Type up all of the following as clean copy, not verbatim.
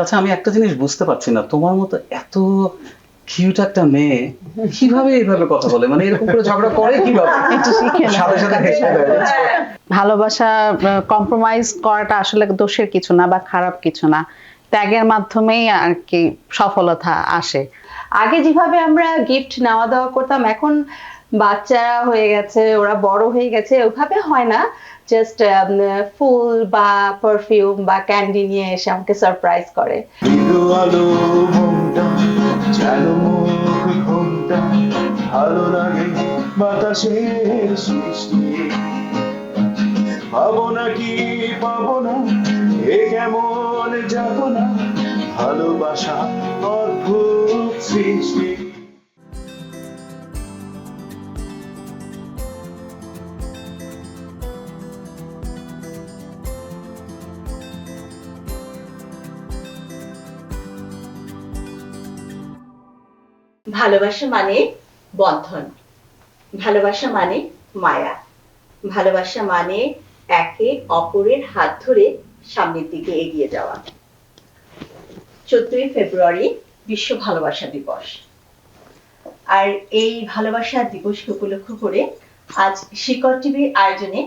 আচ্ছা, আমি একটা জিনিস বুঝতে পারছি না, তোমার মতো এত কিউট একটা মেয়ে কিভাবে এইভাবে কথা বলে, মানে এরকম করে ঝগড়া করে কিভাবে? একটু শিখে নাও। সাথে সাথে হেসে দেয়। ভালোবাসা কম্প্রোমাইজ করাটা আসলে দোষের কিছু না বা খারাপ কিছু না, ত্যাগের মাধ্যমেই আর কি সফলতা আসে। আগে যেভাবে আমরা গিফট নেওয়া দেওয়া করতাম, এখন বাচ্চারা হয়ে গেছে, ওরা বড় হয়ে গেছে, ওইভাবে হয় না। জাস্ট ফুল বা পারফিউম বা ক্যান্ডি নিয়ে এসে আমাকে সারপ্রাইজ করে। মৃদু আলো ঘোমটা যেন মুখ ঘোমটা ভালো লাগে বাতাসের সৃষ্টি পাবো নাকি পাবো না এ কেমন যাবো না ভালোবাসা অদ্ভুত সৃষ্টি। ভালোবাসা মানে বন্ধন, ভালোবাসা মানে মায়া, ভালোবাসা মানে একে অপরের হাত ধরে সামনের দিকে এগিয়ে যাওয়া। 14ই ফেব্রুয়ারি বিশ্ব ভালোবাসা দিবস। আর এই ভালোবাসা দিবসকে উপলক্ষ করে আজ শিকড় টিভির আয়োজনে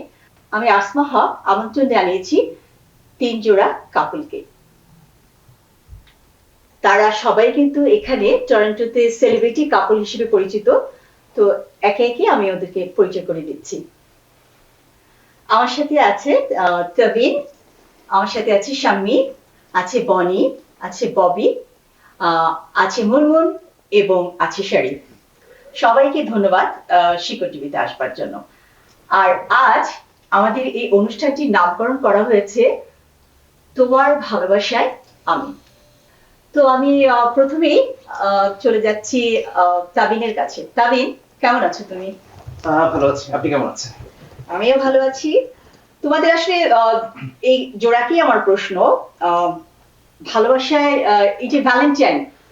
আমি আসমা হক আমন্ত্রণ জানিয়েছি 3 জোড়া কাপলকে। তারা সবাই কিন্তু এখানে টরন্টোতে সেলিব্রিটি কাপল হিসেবে পরিচিত। তো একে একে আমি ওদেরকে পরিচয় করে দিচ্ছি। আমার সাথে আছে তাবিন, আমার সাথে আছে শাম্মী, আছে বনি, আছে ববি, আছে মুনমুন এবং আছে শরীফ। সবাইকে ধন্যবাদ শিকড় টিভিতে আসবার জন্য। আর আজ আমাদের এই অনুষ্ঠানটির নামকরণ করা হয়েছে তোমার ভালোবাসায় আমি। তো আমি প্রথমেই চলে যাচ্ছি তাবিনের কাছে। তাবিন, কেমন আছো তুমি? ভালো আছি, আপনি কেমন আছেন? আমিও ভালো আছি। তোমাদের আসলে এই জোড়াকেই আমার প্রশ্ন, ভালোবাসায় এই যে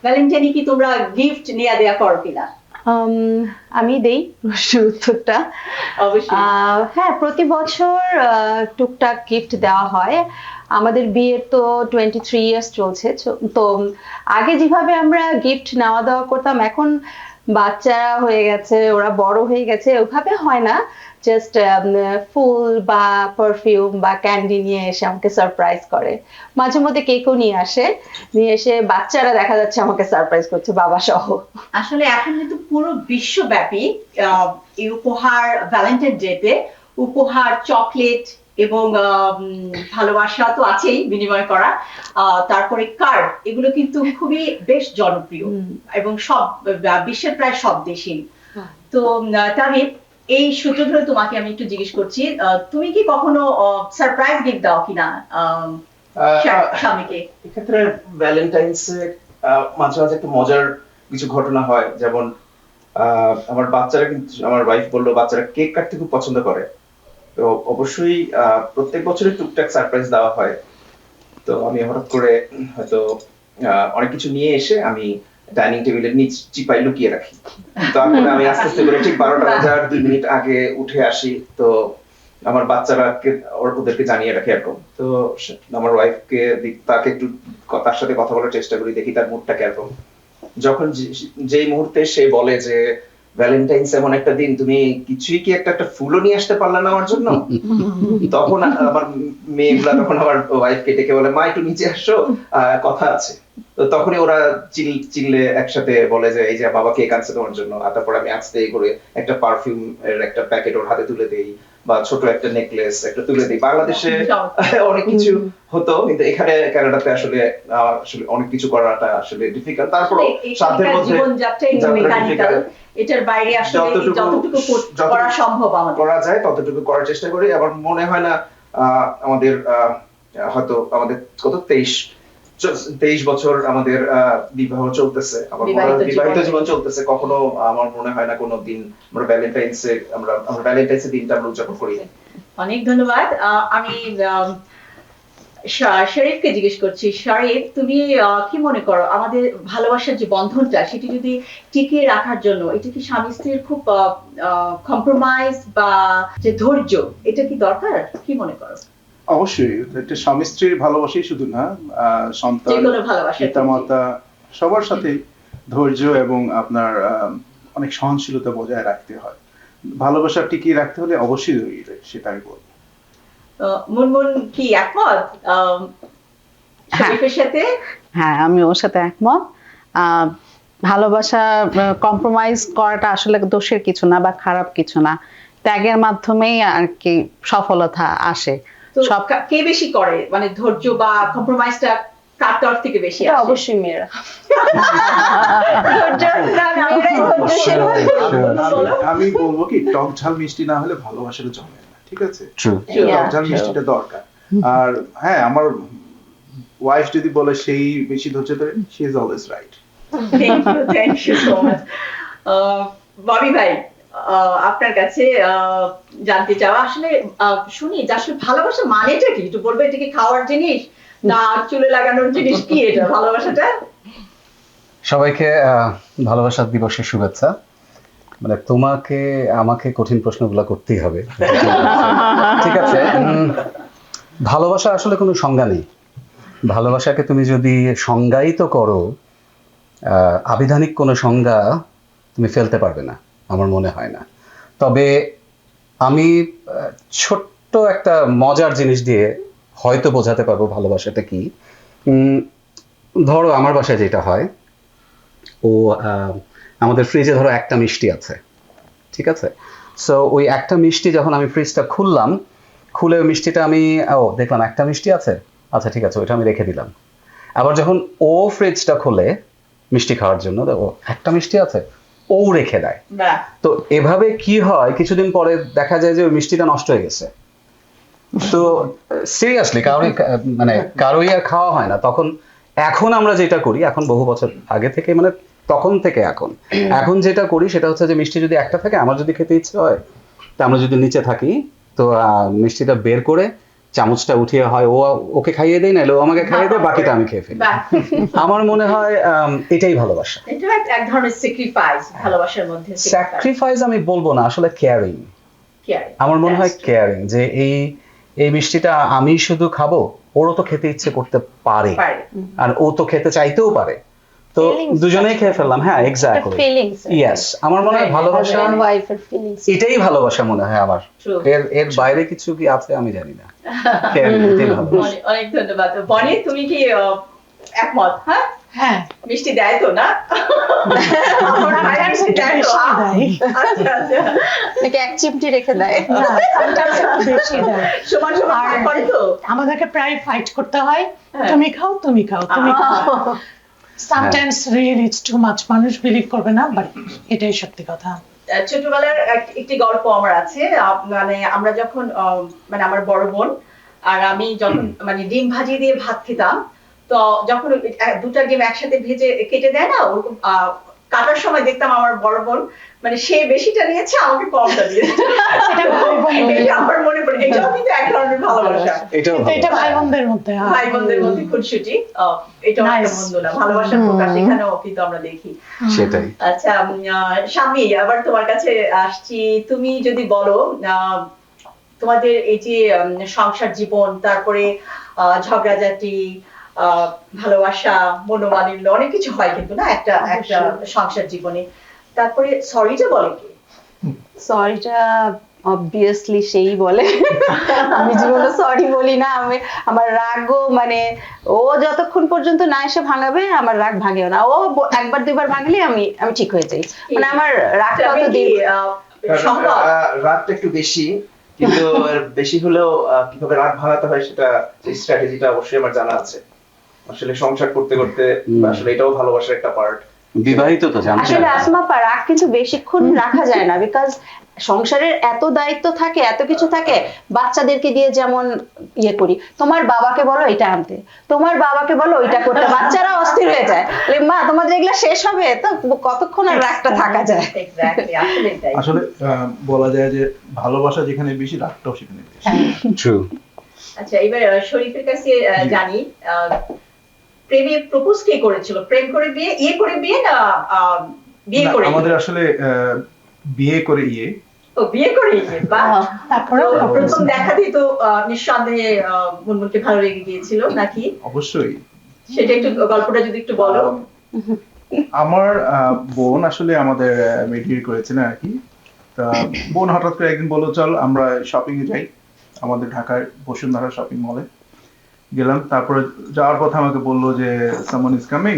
ভ্যালেন্টাইনে কি তোমরা গিফট নেয়া দেয়া করো কিনা? আমি দেই প্রশ্নের উত্তরটা। অবশ্যই। হ্যাঁ, প্রতি বছর টুকটাক গিফট দেওয়া হয়। আমাদের বিয়ের তো 23 ইয়ার্স চলছে, তো আগে যেভাবে আমরা গিফট নেওয়া দেওয়া করতাম, এখন বাচ্চারা হয়ে গেছে, ওরা বড় হয়ে গেছে, ওইভাবে হয় না। জাস্ট ফুল বা পারফিউম বা ক্যান্ডি নিয়ে এসে আমাকে সারপ্রাইজ করে। মাঝে মধ্যে কেকও নিয়ে আসে, নিয়ে এসে বাচ্চারা দেখা যাচ্ছে আমাকে সারপ্রাইজ করছে বাবা সহ। আসলে এখন কিন্তু পুরো বিশ্বব্যাপী এই উপহার, ভ্যালেন্টাইন ডেতে উপহার, চকলেট এবং ভালোবাসা তো আছেই বিনিময় করা, তারপরে কার্ড, এগুলো কিন্তু খুবই বেশ জনপ্রিয় এবং সব বিশ্বের প্রায় সব দেশেই। তো তাবিন, এই সূত্র ধরে তোমাকে আমি একটু জিজ্ঞেস করছি, তুমি কি কখনো সারপ্রাইজ গিফট দাও কিনা স্বামীকে? এক্ষেত্রে ভ্যালেন্টাইন্সে মাঝে মাঝে একটু মজার কিছু ঘটনা হয়, যেমন আমার বাচ্চারা, কিন্তু আমার ওয়াইফ বললো বাচ্চারা কেক কাটতে খুব পছন্দ করে। তো অবশ্যই প্রত্যেক বছরই টুকটাক সারপ্রাইজ দেওয়া হয়। তো আমি হঠাৎ করে হয়তো অনেক কিছু নিয়ে এসে আমি ডাইনিং টেবিলের নিচ চিপায় লুকিয়ে রাখি। তারপরে আমি আস্তে আস্তে করে ঠিক 12টা বাজার 2 মিনিট আগে উঠে আসি। তো আমার বাচ্চারা ওদেরকে জানিয়ে রাখি এরকম। তো আমার ওয়াইফকে তাকে একটু তার সাথে কথা বলার চেষ্টা করি, দেখি তার মুডটা কিরকম। যখন যেই মুহূর্তে সে বলে যে ভ্যালেন্টাইন্স এমন একটা দিন, তুমি কিছুই কি একটা ফুলও নিয়ে আসতে পারলে না আমার জন্য, তখন আমার মেয়েগুলা, তখন আমার ওয়াইফকে ডেকে বলে, মা একটু নিচে আসো, কথা আছে। তো তখনই ওরা চিল্লে একসাথে বলে যে এই যে বাবা কেক আনছে তোমার জন্য। আর তারপর আমি আস্তে করে একটা পারফিউম এর একটা প্যাকেট ওর হাতে তুলে দেই, বা ছোট একটা নেকলেস একটা তুলে দিই। বাংলাদেশে অনেক কিছু হতো, কিন্তু এখানে কানাডাতে আসলে অনেক কিছু করাটা আসলে ডিফিকাল্ট। তারপর সাধ্যের মধ্যে জীবনযাত্রাই মেকানিক্যাল, এটার বাইরে আসলে যতটুকু করা সম্ভব আমাদের করা যায় ততটুকু করার চেষ্টা করি। আমার মনে হয় না আমাদের হয়তো আমাদের কত 23 বছর আমাদের বিবাহ চলতেছে, আমার বিবাহিত জীবন চলতেছে, কখনো আমার মনে হয় না কোনো দিন আমরা ভ্যালেন্টাইন্স দিনটা আমরা উদযাপন করি। অনেক ধন্যবাদ। আমি শরীফকে জিজ্ঞেস করছি, শরীফ, তুমি কি মনে করো আমাদের ভালোবাসার যে বন্ধনটা, সেটি যদি টিকিয়ে রাখার জন্য এটা কি স্বামী স্ত্রীর খুব কম্প্রোমাইজ বা যে ধৈর্য, এটা কি দরকার, কি মনে করো? অবশ্যই একটা স্বামী স্ত্রীর ভালোবাসাই শুধু না, সন্তান, যেকোনো ভালোবাসা পিতামাতা সবার সাথে ধৈর্য এবং আপনার অনেক সহনশীলতা বজায় রাখতে হয়। ভালোবাসা টিকিয়ে রাখতে হলে অবশ্যই ধৈর্য, সেটা আমি বলবো। মুনমুন কি একমত শরীফের সাথে? হ্যাঁ, আমি ওর সাথে একমত। আহ, ভালোবাসা কম্প্রোমাইজ করাটা আসলে দোষের কিছু না বা খারাপ কিছু না, ত্যাগের মাধ্যমেই আর কি সফলতা আসে। তো সব কে বেশি করে, মানে ধৈর্য বা কম্প্রোমাইজটা কার তরফ থেকে বেশি এটা আসে? অবশ্যই মেয়েরা। আমি বলবো কি, টক ঝাল মিষ্টি না হলে ভালোবাসাটা জমে না, ঠিক আছে? True. টক ঝাল মিষ্টিটা দরকার। আর হ্যাঁ, আমার ওয়াইফ যদি বলে সেই বেশি ধৈর্য ধরে, she is always right. Thank you so much. Bobby ভাই, আপনার কাছে জানতে চাওয়া, আসলে শুনি যে আসলে ভালোবাসা মানেটা কি, একটু বলবে? এটা কি খাওয়ার জিনিস না চুলে লাগানোর জিনিস? কি এটা ভালোবাসাটা? সবাইকে ভালোবাসা দিবসের শুভেচ্ছা। মানে তোমাকে আমাকে কঠিন প্রশ্নগুলো করতেই হবে। ঠিক আছে, ভালোবাসা আসলে কোনো সংজ্ঞা নেই। ভালোবাসাকে তুমি যদি সংজ্ঞায়িত করো, আবিধানিক কোনো সংজ্ঞা তুমি ফেলতে পারবে না, আমার মনে হয় না। তবে আমি ছোট্ট একটা মজার জিনিস দিয়ে হয়তো বোঝাতে পারবো ভালোবাসাটা কি। ধরো আমার বাসায় যেটা হয়, আমাদের ফ্রিজে ধরো একটা মিষ্টি আছে, ঠিক আছে? সো ওই একটা মিষ্টি যখন আমি ফ্রিজটা খুললাম, খুলে ওই মিষ্টিটা আমি দেখলাম একটা মিষ্টি আছে, আচ্ছা ঠিক আছে, ওইটা আমি রেখে দিলাম। আবার যখন ও ফ্রিজটা খোলে মিষ্টি খাওয়ার জন্য, ও একটা মিষ্টি আছে, ও রেখে দেয়। বাহ, তো এভাবে কি হয়, কিছুদিন পরে দেখা যায় যে ওই মিষ্টিটা নষ্ট হয়ে গেছে। তো সিরিয়াসলি কারোই আর খাওয়া হয় না তখন। এখন আমরা যেটা করি, এখন বহু বছর আগে থেকে, মানে তখন থেকে এখন যেটা করি সেটা হচ্ছে যে মিষ্টি যদি একটা থাকে, আমার যদি খেতে ইচ্ছে হয়, তা আমরা যদি নিচে থাকি, তো মিষ্টিটা বের করে চামচটা উঠিয়ে হয় ওকে খাইয়ে দেয়, নাহলে ও আমাকে খাইয়ে দেয়, বাকিটা আমি খেয়ে ফেলি। বাহ। আমার মনে হয় এটাই ভালোবাসা। এটা এক ধরনের স্যাক্রিফাইস ভালোবাসার মধ্যে। স্যাক্রিফাইস আমি বলবো না, আসলে কেয়ারিং। Caring. আমার মনে হয় That's true. কেয়ারিং, যে এই মিষ্টিটা আমি শুধু খাবো, ওরও তো খেতে ইচ্ছে করতে পারে, পারে। আর ও তো খেতে চাইতেও পারে, তো Feelings দুজনেই খেয়ে ফেললাম। হ্যাঁ, এক্স্যাক্টলি, ফিলিংস, ইয়েস। আমার মনে হয় ভালোবাসা হাজব্যান্ড ওয়াইফের ফিলিংস, এটাই ভালোবাসা মনে হয় আমার। True. এর বাইরে কিছু কি আছে আমি জানি না। Caring, এটাই ভালোবাসা। অনেক ধন্যবাদ। বনি, তুমি কি একমত? হ্যাঁ, হ্যাঁ, মিষ্টি দেয় তো না? আমার ভাই মিষ্টি দেয় তো? আচ্ছা আচ্ছা, নাকি এক চিমটি রেখে দেয়? না, sometimes একটু বেশি দেয়। সমান সমান আর ভাগ করে তো? আমাদেরকে প্রায় ফাইট করতে হয়, হ্যাঁ। তুমি খাও তুমি খাও তুমি খাও। Sometimes really it's too much, মানুষ বিলিভ করবে না, বাট এটাই সত্যি কথা। ছোটবেলার একটি গল্প আমার আছে। মানে আমরা যখন মানে আমার বড় বোন আর আমি যখন মানে ডিম ভাজি দিয়ে ভাত খেতাম, তো যখন দুটা ডিম একসাথে ভেজে কেটে দেয় না, ওরকম কাটার সময় দেখতাম আমার বড় বোন মানে সে বেশিটা নিয়েছে, আমাকে কমটা দিয়েছে। এটা ভাই বোনদের- এটা আমার মনে পড়ে। এটাও কিন্তু এক ধরনের ভালোবাসা। এটাও কিন্তু এটা ভালোবাসা। ভাই বোনদের মধ্যে হয়। ভাই বোনদের মধ্যে খুনসুটি, এটাও একটা Nice. মন্দ না, ভালোবাসার প্রকাশ এখানেও কিন্তু আমরা দেখি। সেটাই। আচ্ছা, শাম্মী, আবার তোমার কাছে আসছি। তুমি যদি বলো, তোমাদের এই যে সংসার জীবন, তারপরে ঝগড়াঝাটি, ভালোবাসা, মনোমালিন্য, অনেক কিছু হয় কিন্তু না একটা একটা সংসার জীবনে, তারপরে সরিটা বলে কি? সরিটা অবভিয়াসলি সেই বলে। আমি জীবনে সরি বলি না। আমার রাগও মানে ও যতক্ষণ পর্যন্ত না এসে ভাঙাবে, আমার রাগ ভাঙেও না। ও একবার দুইবার ভাঙলে আমি ঠিক হয়ে যাই। মানে আমার রাগটা তবে অত কি, দীর্ঘ। সম্ভব? রাগটা একটু বেশি, কিন্তু বেশি হলেও কিভাবে রাগ ভাঙাতে হয় সেটা স্ট্র্যাটেজিটা অবশ্যই আমার জানা আছে। আসলে সংসার করতে করতে আসলে এটাও ভালোবাসার একটা পার্ট। বিবাহিত তো জানতে আসলে আসমা পা রাগ কিন্তু বেশিক্ষণ রাখা যায় না, বিকজ সংসারের এত দায়িত্ব থাকে, এত কিছু থাকে। বাচ্চাদেরকে দিয়ে যেমন ইয়ে করি, তোমার বাবাকে বলো এটা আনতে, তোমার বাবাকে বলো ওইটা করতে, বাচ্চারা অস্থির হয়ে যায়। বলে, মা তোমাদের এগুলা শেষ হবে তো? কতক্ষণ আর রাগটা থাকা যায়? Exactly, আসলে তাই। আসলে বলা যায় যে ভালোবাসা যেখানে বেশি, রাগটাও সেখানে বেশি। ট্রু। আচ্ছা, এবার শরীফের কাছে জানি, প্রেমে প্রপোজ কে করেছিল? প্রেম করে বিয়ে, করে বিয়ে না বিয়ে না, করে? আমাদের আসলে বিয়ে করে ও বিয়ে করে বাহ। তারপরে তো প্রথম দেখাতেই তো নিঃসন্দেহে মুনমুনকে ভালো লেগে গিয়েছিল নাকি? অবশ্যই। সেটা একটু গল্পটা যদি একটু বলো। আমার বোন আসলে আমাদের মিডিয়েট করেছিলেন আর কি। তা বোন হঠাৎ করে একদিন বললো চল আমরা শপিং এ যাই, আমাদের ঢাকার বসুন্ধরা শপিং মলে গেলাম। তারপরে যাওয়ার পথে আমাকে বললো যে সামওয়ান ইজ কামিং,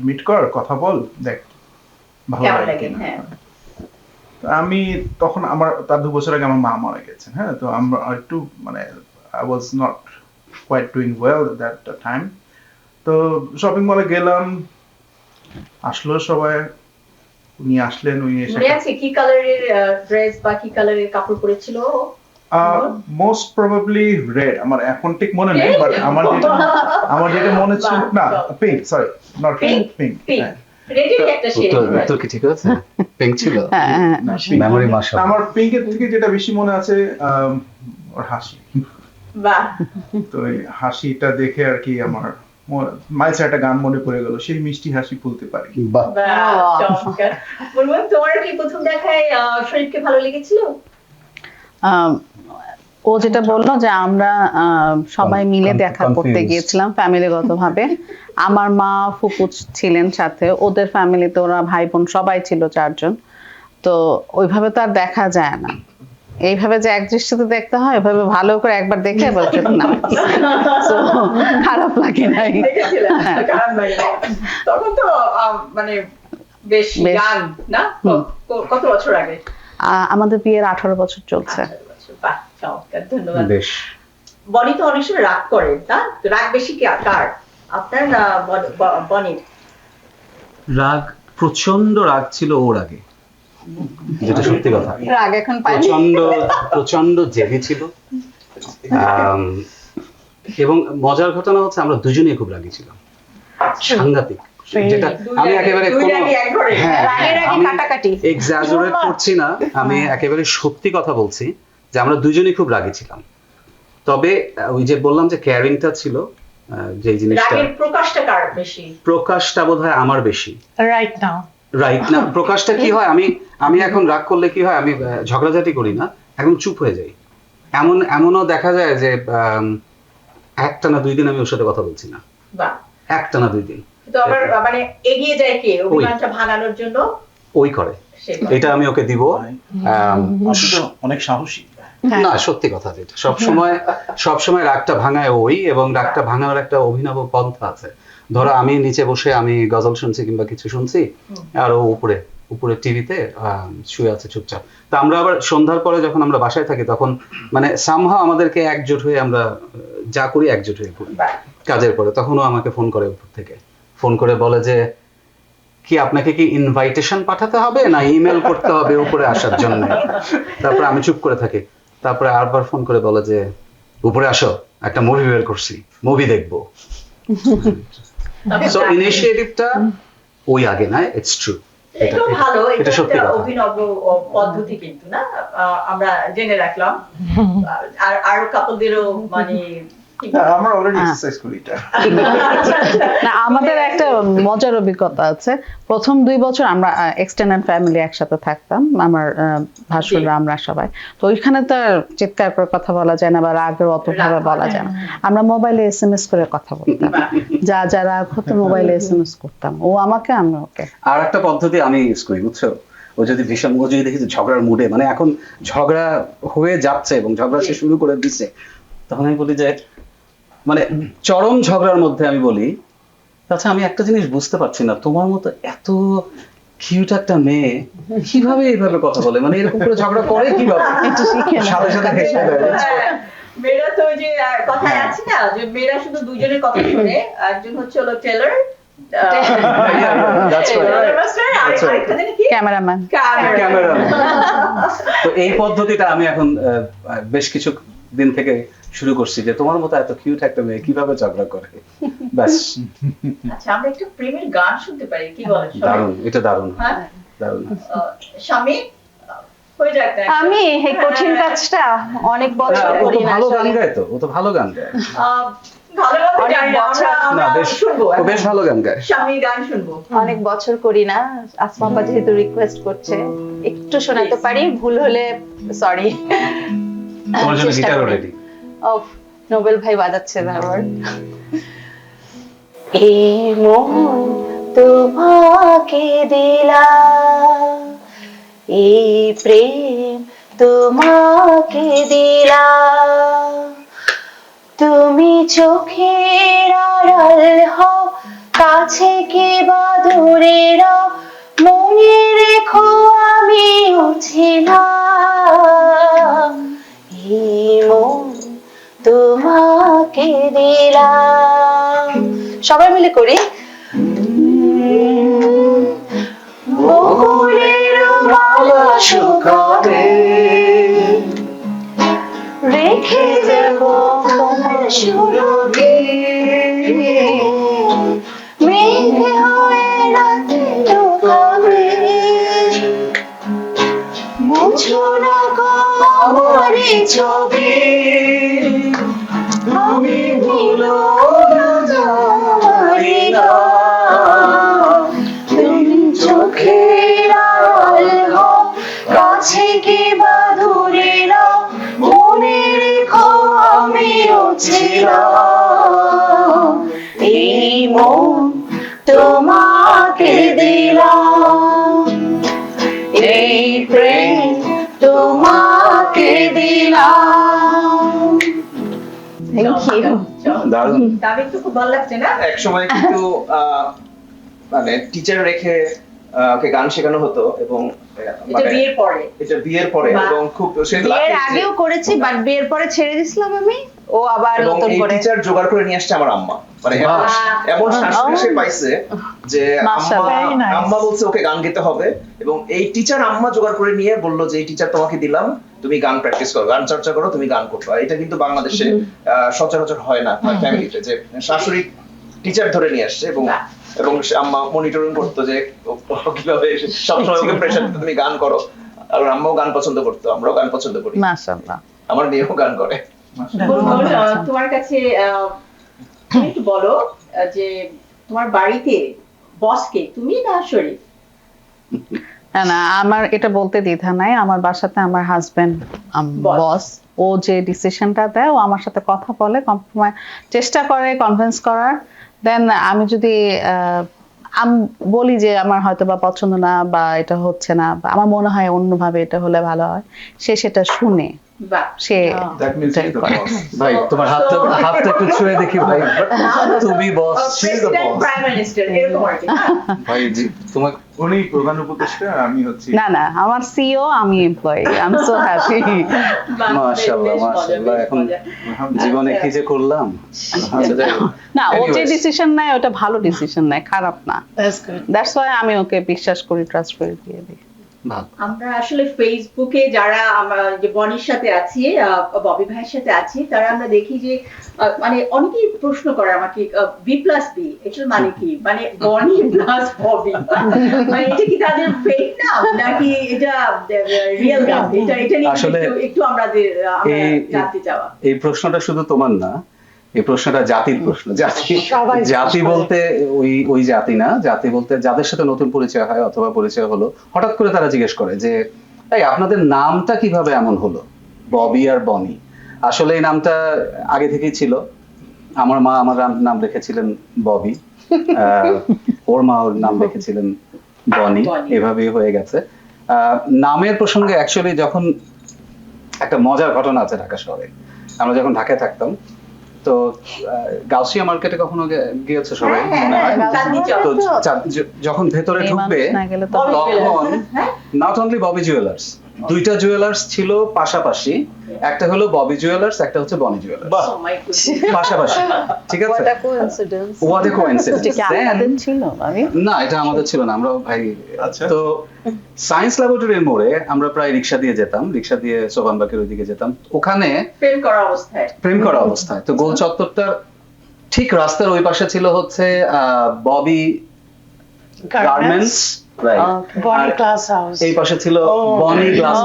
মিট কর, কথা বল, দেখ ভালো কেমন লাগে লাগে? কিনা। হ্যাঁ। তো আমি তখন তার 2 বছর আগে আমার মা মারা গেছেন, হ্যাঁ, তো আমরা একটু মানে I was not quite doing well that time. তো শপিং মলে গেলাম, আসলো সবাই, উনি আসলেন, উনি এসে মনে আছে কি কালারের ড্রেস বা কি কালারের কাপড় পরেছিল? মোস্ট প্রবাবলি রেড, আমার এখন ঠিক মনে নেই, বাট আমার যেটা মনে ছিল না, pink, sorry not pink, pink, pink রেডের একটা শেড। উত্তর কি ঠিক আছে? পিঙ্ক ছিল, হ্যাঁ, মেমোরি মাশা। আমার পিঙ্কের থেকে যেটা বেশি মনে আছে ওর হাসি। বাহ। তো এই হাসিটা দেখে আর কি আমার মাইসের একটা গান মনে পড়ে গেল, সেই মিষ্টি হাসি ভুলতে পারি। বাহ, বাহ, চমৎকার। মুনমুন, তোমার কি প্রথম দেখায় শরীফকে ভালো লেগেছিল? ও যেটা বললো যে আমরা সবাই মিলে দেখা করতে Confused. গিয়েছিলাম ফ্যামিলিগতভাবে। আমার মা ফুপু ছিলেন সাথে, ওদের ফ্যামিলিতে ওরা ভাই বোন সবাই ছিল 4 জন। তো ওইভাবে তো আর দেখা যায় না, এইভাবে যে এক দৃষ্টিতে দেখতে হয়, ওইভাবে ভালো করে একবার দেখে এবার না So, খারাপ লাগে নাই। দেখেছিলে? হ্যাঁ। খারাপ লাগে না। তখন তো মানে বেশ বেশ। ইয়াং না? কত বছর আগে? আমাদের বিয়ের 18 বছর চলছে। 18 বছর। বাহ, চমৎকার, ধন্যবাদ। বেশ। বনি তো অনেক সময় রাগ করে, না? তো রাগ বেশি কার, আপনার না বনির? রাগ, প্রচন্ড রাগ ছিল ওর আগে, যেটা সত্যি কথা। রাগ এখন পাই। প্রচন্ড জেদি ছিল। এবং মজার ঘটনা হচ্ছে আমরা দুজনেই খুব রাগী ছিলাম, সাংঘাতিক। যেটা আমি একেবারে দুই রাগী এক ঘরে। রাগের আগে কাটাকাটি। এক্সাজারেট করছি না, আমি একেবারে সত্যি কথা বলছি যে আমরা দুজনেই খুব রাগী ছিলাম। তবে ওই যে বললাম যে কেয়ারিংটা ছিল, যে জিনিসটা, রাগের প্রকাশটা কার বেশি? প্রকাশটা বোধহয় আমার বেশি। রাইট নাও রাইট না, প্রকাশটা কি হয়, আমি এখন রাগ করলে কি হয়, আমি ঝগড়াঝাটি করি না, একদম চুপ হয়ে যাই। এমনও দেখা যায় যে একটানা 2 দিন আমি ওর সাথে কথা বলছি না, বাহ। একটানা 2 দিন। তো আবার মানে এগিয়ে যায় কে অভিমানটা ভাঙানোর জন্য? ওই করে, সে এটা আমি ওকে দিব। আপনি তো অনেক সাহসী। না, সত্যি কথা, যেটা সবসময় রাগটা ভাঙায় ওই, এবং রাগটা ভাঙানোর একটা অভিনব পন্থা আছে। ধরো আমি নিচে বসে আমি গজল শুনছি কিংবা কিছু শুনছি, আর ও উপরে টিভিতে শুয়ে আছে চুপচাপ। তা আমরা আবার সন্ধ্যার পরে যখন আমরা বাসায় থাকি, তখন মানে সামহাও আমাদেরকে একজোট হয়ে আমরা যা করি একজোট হয়ে করি বাহ। কাজের পরে। তখন ও আমাকে ফোন করে, উপর থেকে ফোন করে বলে যে কি আপনাকে কি ইনভাইটেশন পাঠাতে হবে না ইমেল করতে হবে উপরে আসার জন্য। তারপরে আমি চুপ করে থাকি, তারপরে আরবার ফোন করে বলে যে উপরে আসো, একটা মুভি বের করছি, মুভি দেখবো। সো ইনিশিয়েটিভটা ওই আগে নয়, ইটস ট্রু। এটাও ভালো, এটা এটা সত্যি একটা কথা। অভিনব পদ্ধতি কিন্তু, না? আমরা জেনে রাখলাম। আর আরো কাপলদেরও মানে কি বলবো? আমরা অলরেডি এক্সারসাইজ করি এটা। না, আমাদের একটা মজার অভিজ্ঞতা আছে। প্রথম 2 বছর আমরা এক্সটেন্ডেড ফ্যামিলি একসাথে থাকতাম, আমার ভাসুররা, আমরা সবাই। তো ওইখানে তো আর চিৎকার করে কথা বলা যায় না, বা রাগের অতভাবে বলা যায় না। আমরা মোবাইলে SMS করে কথা বলতাম, যা রাগ হতো মোবাইলে SMS করতাম, ও আমাকে, আমি ওকে। আর একটা পদ্ধতি আমি ইউজ করি, বুঝছো, ও যদি ভীষণ, ও যদি দেখি যে ঝগড়ার মুডে, মানে এখন ঝগড়া হয়ে যাচ্ছে এবং ঝগড়া সে শুরু করে দিচ্ছে, তখন আমি বলি যে, মানে চরম ঝগড়ার মধ্যে আমি বলি, আচ্ছা আমি একটা জিনিস বুঝতে পারছি না, তোমার মতো এত কিউট একটা মেয়ে কিভাবে এইভাবে কথা বলে, মানে এরকম করে ঝগড়া করে কিভাবে, সাথে সাথে হেসে দেয়। হ্যাঁ, মেয়েরা তো ওই যে কথায় আছে না যে মেয়েরা শুধু দুজনের কথা শুনে, একজন হচ্ছে হলো Taylor, That's right. Cameraman. Camera. তো এই পদ্ধতিটা আমি এখন বেশ কিছু দিন থেকে শুরু করছি, যে তোমার মতো এত কিউট একটা মেয়ে কিভাবে ঝগড়া করে, ব্যাস। আচ্ছা, আমরা একটু প্রেমের গান শুনতে পারি, কি বলেন? দারুণ, এটা দারুণ, হ্যাঁ, দারুণ। স্বামী হয়ে যাক না। আমি এই কঠিন কাজটা অনেক বছর ও করি তো না ভালো গান আসলে। গায়, তো ও তো ভালো গান গায়। ভালোভাবে অনেক জানি না, বছর। আমরা না বেশ শুনবো ও বেশ ভালো গান গায়। স্বামীর গান শুনবো। অনেক বছর করি না, আসমা আপা যেহেতু রিকোয়েস্ট করছে একটু শোনাতে পারি, ভুল হলে সরি। তোমার জন্য চেষ্টা গিটারও করি। রেডি। অফ নোবেল ভাই বাজাচ্ছে তারপর। এই মন তোমাকে দিলাম, এই প্রেম তোমাকে দিলাম, তুমি চোখের আড়াল হও, কাছে কি বা দূরে রও, মনে রেখো আমিও ছিলাম, এই মন তোমাকে দিলাম। সবাই মিলে করি। বকুলের মালা শুকাবে, রেখে দেব তোমার সুরভি, মেঘ হয়ে রাতে লুকাবে, মুছো না গো আমার এই ছবি, আমি ভুলো না জানি না, তুমি চোখের আড়াল হও, কাছে কি বা দূরে রও, মনে রেখো আমিও ছিলাম, এই মন তোমাকে দিলাম, এই প্রেম তোমাকে দিলাম। Thank you. দারুণ। দাবি তো খুব ভালো লাগছে না? এক সময় কিন্তু মানে টিচার রেখে ওকে গান শেখানো হতো এবং এটা বিয়ের পরে। এটা বিয়ের পরে বাহ। এবং খুব সে বিয়ের lucky যে- আগেও করেছি, বাট বিয়ের পরে ছেড়ে দিছিলাম আমি, ও আবার এবং নতুন এই করে। টিচার জোগাড় করে নিয়ে আসছে আমার আম্মা, মানে বাহ। এমন শাশুড়ি সে পাইছে যে মাশাআল্লাহ, very nice. আম্মা বলছে ওকে গান গেতে হবে এবং এই টিচার আম্মা জোগাড় করে নিয়ে বললো যে এই টিচার তোমাকে দিলাম, তুমি গান প্র্যাকটিস করো, গান চর্চা করো, তুমি গান করবে। এটা কিন্তু বাংলাদেশে সচরাচর হয় না ফ্যামিলিতে, যে শাশুড়ি টিচার ধরে নিয়ে আসছে এবং বাহ। এবং আম্মা মনিটরিং করতো যে ও কিভাবে সবসময় ওকে প্রেশার দিত তুমি গান করো। আর আম্মাও গান পছন্দ করতো, আমরাও গান পছন্দ করি, মাশাআল্লাহ। আমার মেয়েও গান করে। গুনগুন, তোমার কাছে তুমি একটু বলো যে তোমার বাড়িতে বস কে, তুমি না শরীফ? না না, আমার এটা বলতে দ্বিধা নাই, আমার বাসাতে আমার হাজবেন্ড Boss. বস, ও যে ডিসিশনটা দেয় ও আমার সাথে কথা বলে, কম্প্রোমাইজ চেষ্টা করে কনভিন্স করার, দেন আমি যদি বলি যে আমার হয়তো বা পছন্দ না বা এটা হচ্ছে না বা আমার মনে হয় অন্যভাবে এটা হলে ভালো হয়, সে সেটা শুনে বাহ। সে That means he's the করে। boss. ভাই তোমার হাতটা হাতটা একটু ছুঁয়ে দেখি ভাই, তুমি boss, she is the president, boss. Prime minister এরকম আর কি, হ্যাঁ? ভাই জি তোমার উনি প্রধান উপদেষ্টা, আর আমি হচ্ছি না না, আমার সিও, আমি employee, I am so happy. বাহ, মাশাআল্লাহ, বেশ মজা, মাশাআল্লাহ। বেশ এখন মজা। জীবনে কি যে করলাম। আচ্ছা যাই হোক। না, ও যে Anyways, ডিসিশন নেয় ওটা ভালো ডিসিশন নেয়, খারাপ না। That's good. দ্যাটস ওয়াই আমি ওকে বিশ্বাস করি, ট্রাস্ট করি, দিয়ে দিই। ভালো। আমরা আসলে ফেসবুকে যারা আমরা যে বনির সাথে আছি, ববি ভাইয়ের সাথে আছি, তারা আমরা দেখি যে মানে অনেকেই প্রশ্ন করে আমাকে B+B এটার মানে কি, মানে বনি প্লাস ববি, মানে এটা কি তাদের ফেক নাম নাকি এটা রিয়েল নাম? এটা এটা নিয়ে আসলে একটু আমরা জানতে চাওয়া। এই প্রশ্নটা শুধু তোমার না, এই প্রশ্নটা জাতির প্রশ্ন। সবাই জাতি বলতে ওই জাতি না, জাতি বলতে যাদের সাথে নতুন পরিচয় হয় অথবা পরিচয় হলো, হঠাৎ করে তারা জিজ্ঞেস করে যে এই আপনাদের নামটা কিভাবে এমন হলো, ববি আর বনি? আসলে এই নামটা আগে থেকেই ছিল। আমার মা আমার নাম রেখেছিলেন ববি, ওর মা ওর নাম রেখেছিলেন বনি, বনি। এভাবেই হয়ে গেছে। নামের প্রসঙ্গে অ্যাকচুয়ালি যখন একটা মজার ঘটনা আছে ঢাকা শহরে, আমরা যখন ঢাকায় থাকতাম, তো গাউসিয়া মার্কেটে কখনো গিয়েছো সবাই হ্যাঁ, মনে হয়? হ্যাঁ, চাঁদনি চক। তো যখন ভেতরে এই ঢুকবে মানুষ না গেলে তো ববি তখন জুয়েলার্স, হ্যাঁ? নট অনলি ববি জুয়েলার্স, দুইটা জুয়েলার্স ছিল পাশাপাশি, একটা হলো ববি জুয়েলার্স, একটা হচ্ছে বনি জুয়েলার্স, Oh my goodness. পাশাপাশি। ঠিক আছে, What a coincidence. what a coincidence. এটা কি আপনাদের ছিল ভাবি? না, এটা আমাদের ছিল না, আমরা ভাই। আচ্ছা। তো সায়েন্স ল্যাবরেটরির মোড়ে আমরা প্রায় রিক্সা দিয়ে যেতাম, রিক্সা দিয়ে সোবানবাগের ওইদিকে যেতাম, ওখানে প্রেম করা অবস্থায়। প্রেম করা অবস্থায়। তো গোল চত্বরটার ঠিক রাস্তার ওই পাশে ছিল হচ্ছে Bobby garments right Bonny class house এই পাশে ছিল Bonny glass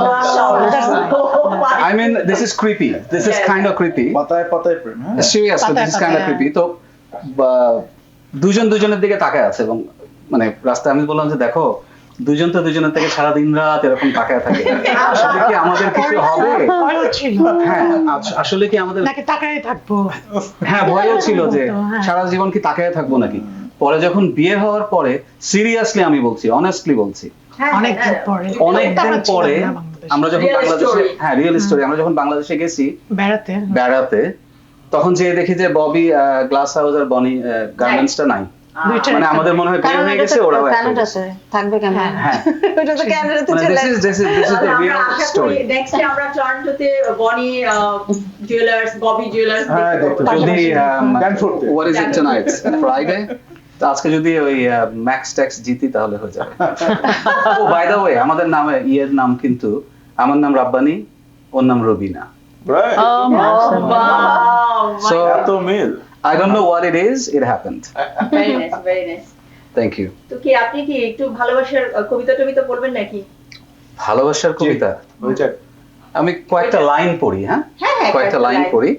I mean this is creepy, this is kind of creepy, পাতায় পাতায় প্রেম, হ্যাঁ। Seriously this is kind of creepy. তো দুজন দুজনের দিকে তাকায় আছে এবং মানে রাস্তায় আমি বললাম যে দেখো দুজন তো দুজনের থেকে সারা দিন রাত এরকম তাকায় থাকে, আসলে কি আমাদের কিছু হবে? ভয়ও ছিল হ্যাঁ আসলে কি আমাদের, নাকি তাকায় থাকবো। হ্যাঁ ভয়ও ছিল যে হ্যাঁ। সারা জীবন কি তাকায় থাকবো নাকি। পরে যখন বিয়ে হওয়ার পরে সিরিয়াসলি আমি বলছি, অনেস্টলি বলছি, অনেকদিন পরে অনেকদিন পরে আমরা যখন Real বাংলাদেশে, story. হ্যাঁ রিয়েল স্টোরি, আমরা যখন বাংলাদেশে গেছি বেড়াতে বেড়াতে, তখন যে দেখি যে ববি গ্লাস হাউস আর বনি গার্মেন্টসটা নাই, দুইটার মানে একটা আমাদের মনে হয় বিয়ে কারণ হয়ে এটা গেছে, তো ওরাও কানাডা আছে, থাকবে কেন? হ্যাঁ ওটা তো কানাডাতে মানে চলে this is the real story. Next আমরা টরন্টোতে বনি জুয়েলার্স, ববি জুয়েলার্স হ্যাঁ, দেখতে পাবো। যদি Danforth-এ। What is it tonight, Friday, তো আজকে যদি ওই ম্যাক্স ট্যাক্স জিতি তাহলে হয়ে যাবে। ও বাই দ্য ওয়ে আমাদের নামে ইয়ের নাম কিন্তু, আমার নাম রাব্বানি, ওর নাম রবিনা। Right. So এত মিল। I don't know what it is, it happened. Very nice, very nice. Thank you. তো কি আপনি কি একটু ভালোবাসার কবিতা টবিতা বলবেন নাকি? ভালোবাসার কবিতা ওইটা আমি কয়েকটা লাইন পড়ি, হ্যাঁ হ্যাঁ, হ্যাঁ, কয়েকটা লাইন line। পড়ি।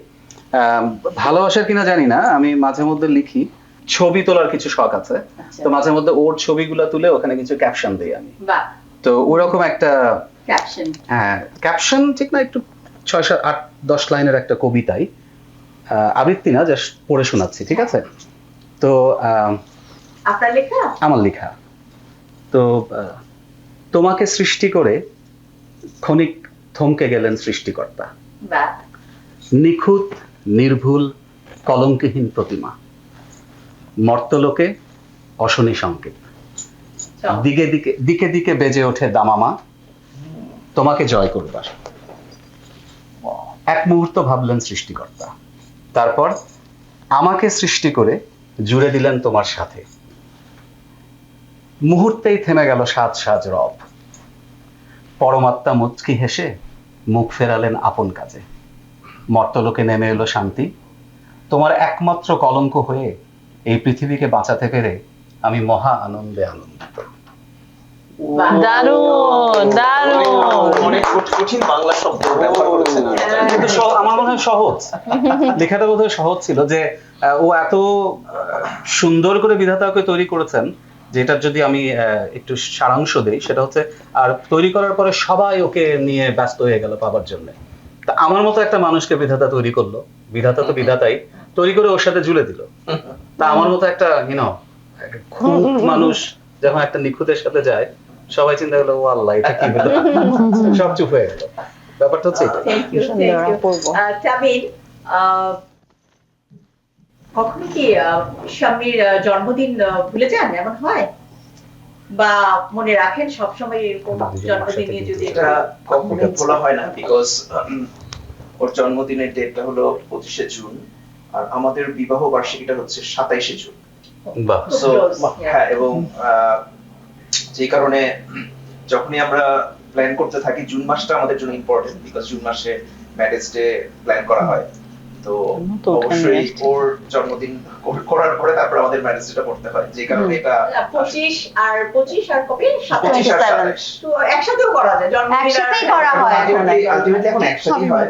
ভালোবাসার কিনা জানি না, আমি মাঝে মধ্যে লিখি, ছবি তোলার কিছু শখ আছে, আচ্ছা। তো মাঝে মধ্যে ওর ছবিগুলো তুলে ওখানে কিছু ক্যাপশন দিই আমি। বাহ, তো ওরকম একটা, ক্যাপশন। হ্যাঁ ক্যাপশন ঠিক না, একটু 6, 7, 8, 10 লাইনের একটা কবিতাই, আবৃত্তি না, জাস্ট পড়ে শোনাচ্ছি, ঠিক আছে? তো আপনার লেখা? আমার লেখা। তো তোমাকে সৃষ্টি করে ক্ষণিক থমকে গেলেন সৃষ্টিকর্তা, বাহ, নিখুঁত নির্ভুল কলঙ্কহীন প্রতিমা, মর্তলোকে অশনি সংকেত, দিকে দিকে দিকে দিকে বেজে ওঠে দামামা, তোমাকে জয় করবার। এক মুহূর্ত ভাবলেন সৃষ্টিকর্তা, তারপর আমাকে সৃষ্টি করে জুড়ে দিলেন তোমার সাথে, মুহূর্তেই থেমে গেল সাজ সাজ রব, পরমাত্মা মুচকি হেসে মুখ ফেরালেন আপন কাজে, মর্তলোকে নেমে এলো শান্তি, তোমার একমাত্র কলঙ্ক হয়ে এই পৃথিবীকে বাঁচাতে পেরে আমি মহা আনন্দে আনন্দিত। দারুণ দারুণ। অনেক কঠিন বাংলা শব্দ ব্যবহার করেছেন। কিন্তু আমার মনে হয় সহজ, লেখাটা বোধহয় সহজ ছিল, যে ও এত সুন্দর করে বিধাতা ওকে তৈরি করেছেন, যেটার যদি আমি একটু সারাংশ দেই, সেটা হচ্ছে, আর তৈরি করার পরে সবাই ওকে নিয়ে ব্যস্ত হয়ে গেল পাবার জন্য। তা আমার মতো একটা মানুষকে বিধাতা তৈরি করলো, বিধাতা তো বিধাতাই, তৈরি করে ওর সাথে ঝুলে দিল। তা আমার মতো একটা খুব মানুষ যখন একটা নিখুঁতের সাথে যায়, সবাই চিন্তা করলো ও আল্লাহ এটা কি হলো, সব চুপ হয়ে গেল। ব্যাপারটা হচ্ছে এটা। Thank you, thank you. Tamil, কখনো কি স্বামীর জন্মদিন ভুলে যান, এমন হয়? বা মনে রাখেন সবসময় এরকম জন্মদিন নিয়ে যদি এটা কখনোই ভোলা হয় না, বিকজ ওর জন্মদিনের ডেটটা হলো 25শে জুন, আর আমাদের বিবাহ বার্ষিকীটা হচ্ছে 27শে জুন। বাহ, So, হ্যাঁ, এবং যে কারণে যখনই আমরা প্ল্যান করতে থাকি, জুন মাসটা আমাদের জন্য ইম্পর্টেন্ট, বিকজ জুন মাসে ম্যারেজ ডে প্ল্যান করা হয়। তো তো ওখানে অবশ্যই আসছে। ওর জন্মদিন করার পরে তারপর আমাদের ম্যারেজ ডেটা করতে হয়, যে কারণে এটা 25 আর কবে? 25 আর 27। তো একসাথেও করা যায় জন্মদিন, একসাথেই করা হয় এখন। আলটিমেটলি এখন একসাথেই হয়।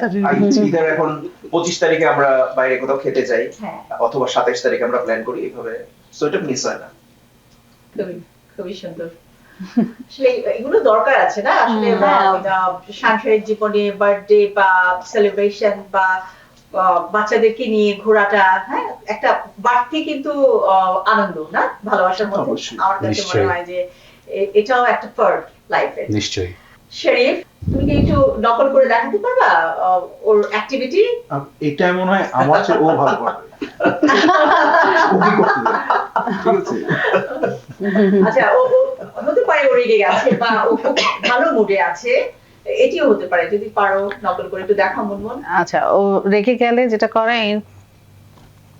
either এখন 25 তারিখে আমরা বাইরে কোথাও খেতে যাই, হ্যাঁ, অথবা 27 তারিখে আমরা প্ল্যান করি, এইভাবে। সো এটা মিস হয় না। খুবই খুবই সুন্দর। আসলে এগুলো দরকার আছে না আসলে, সাংসারিক জীবনে বার্থডে বা সেলিব্রেশন বা বাচ্চাদেরকে নিয়ে ঘোরাটা, হ্যাঁ, একটা বাড়তি কিন্তু আনন্দ না ভালোবাসার মধ্যে। অবশ্যই, আমার কাছে মনে নিশ্চয়ই। হয় যে এটাও একটা পার্ট লাইফের। নিশ্চয়ই। শরীফ, তুমি কি একটু নকল করে দেখাতে পারবা ওর অ্যাক্টিভিটি? এটা মনে হয় আমার চেয়ে ও ভালো পারবে। ও কি করতে যায়? ঠিক আছে। আচ্ছা, ও হতে পারে ও রেগে গেছে বা ও খুব ভালো মুডে আছে, এটিও হতে পারে। যদি পারো নকল করে একটু দেখাও মুনমুন। আচ্ছা, ও রেগে গেলে যেটা করে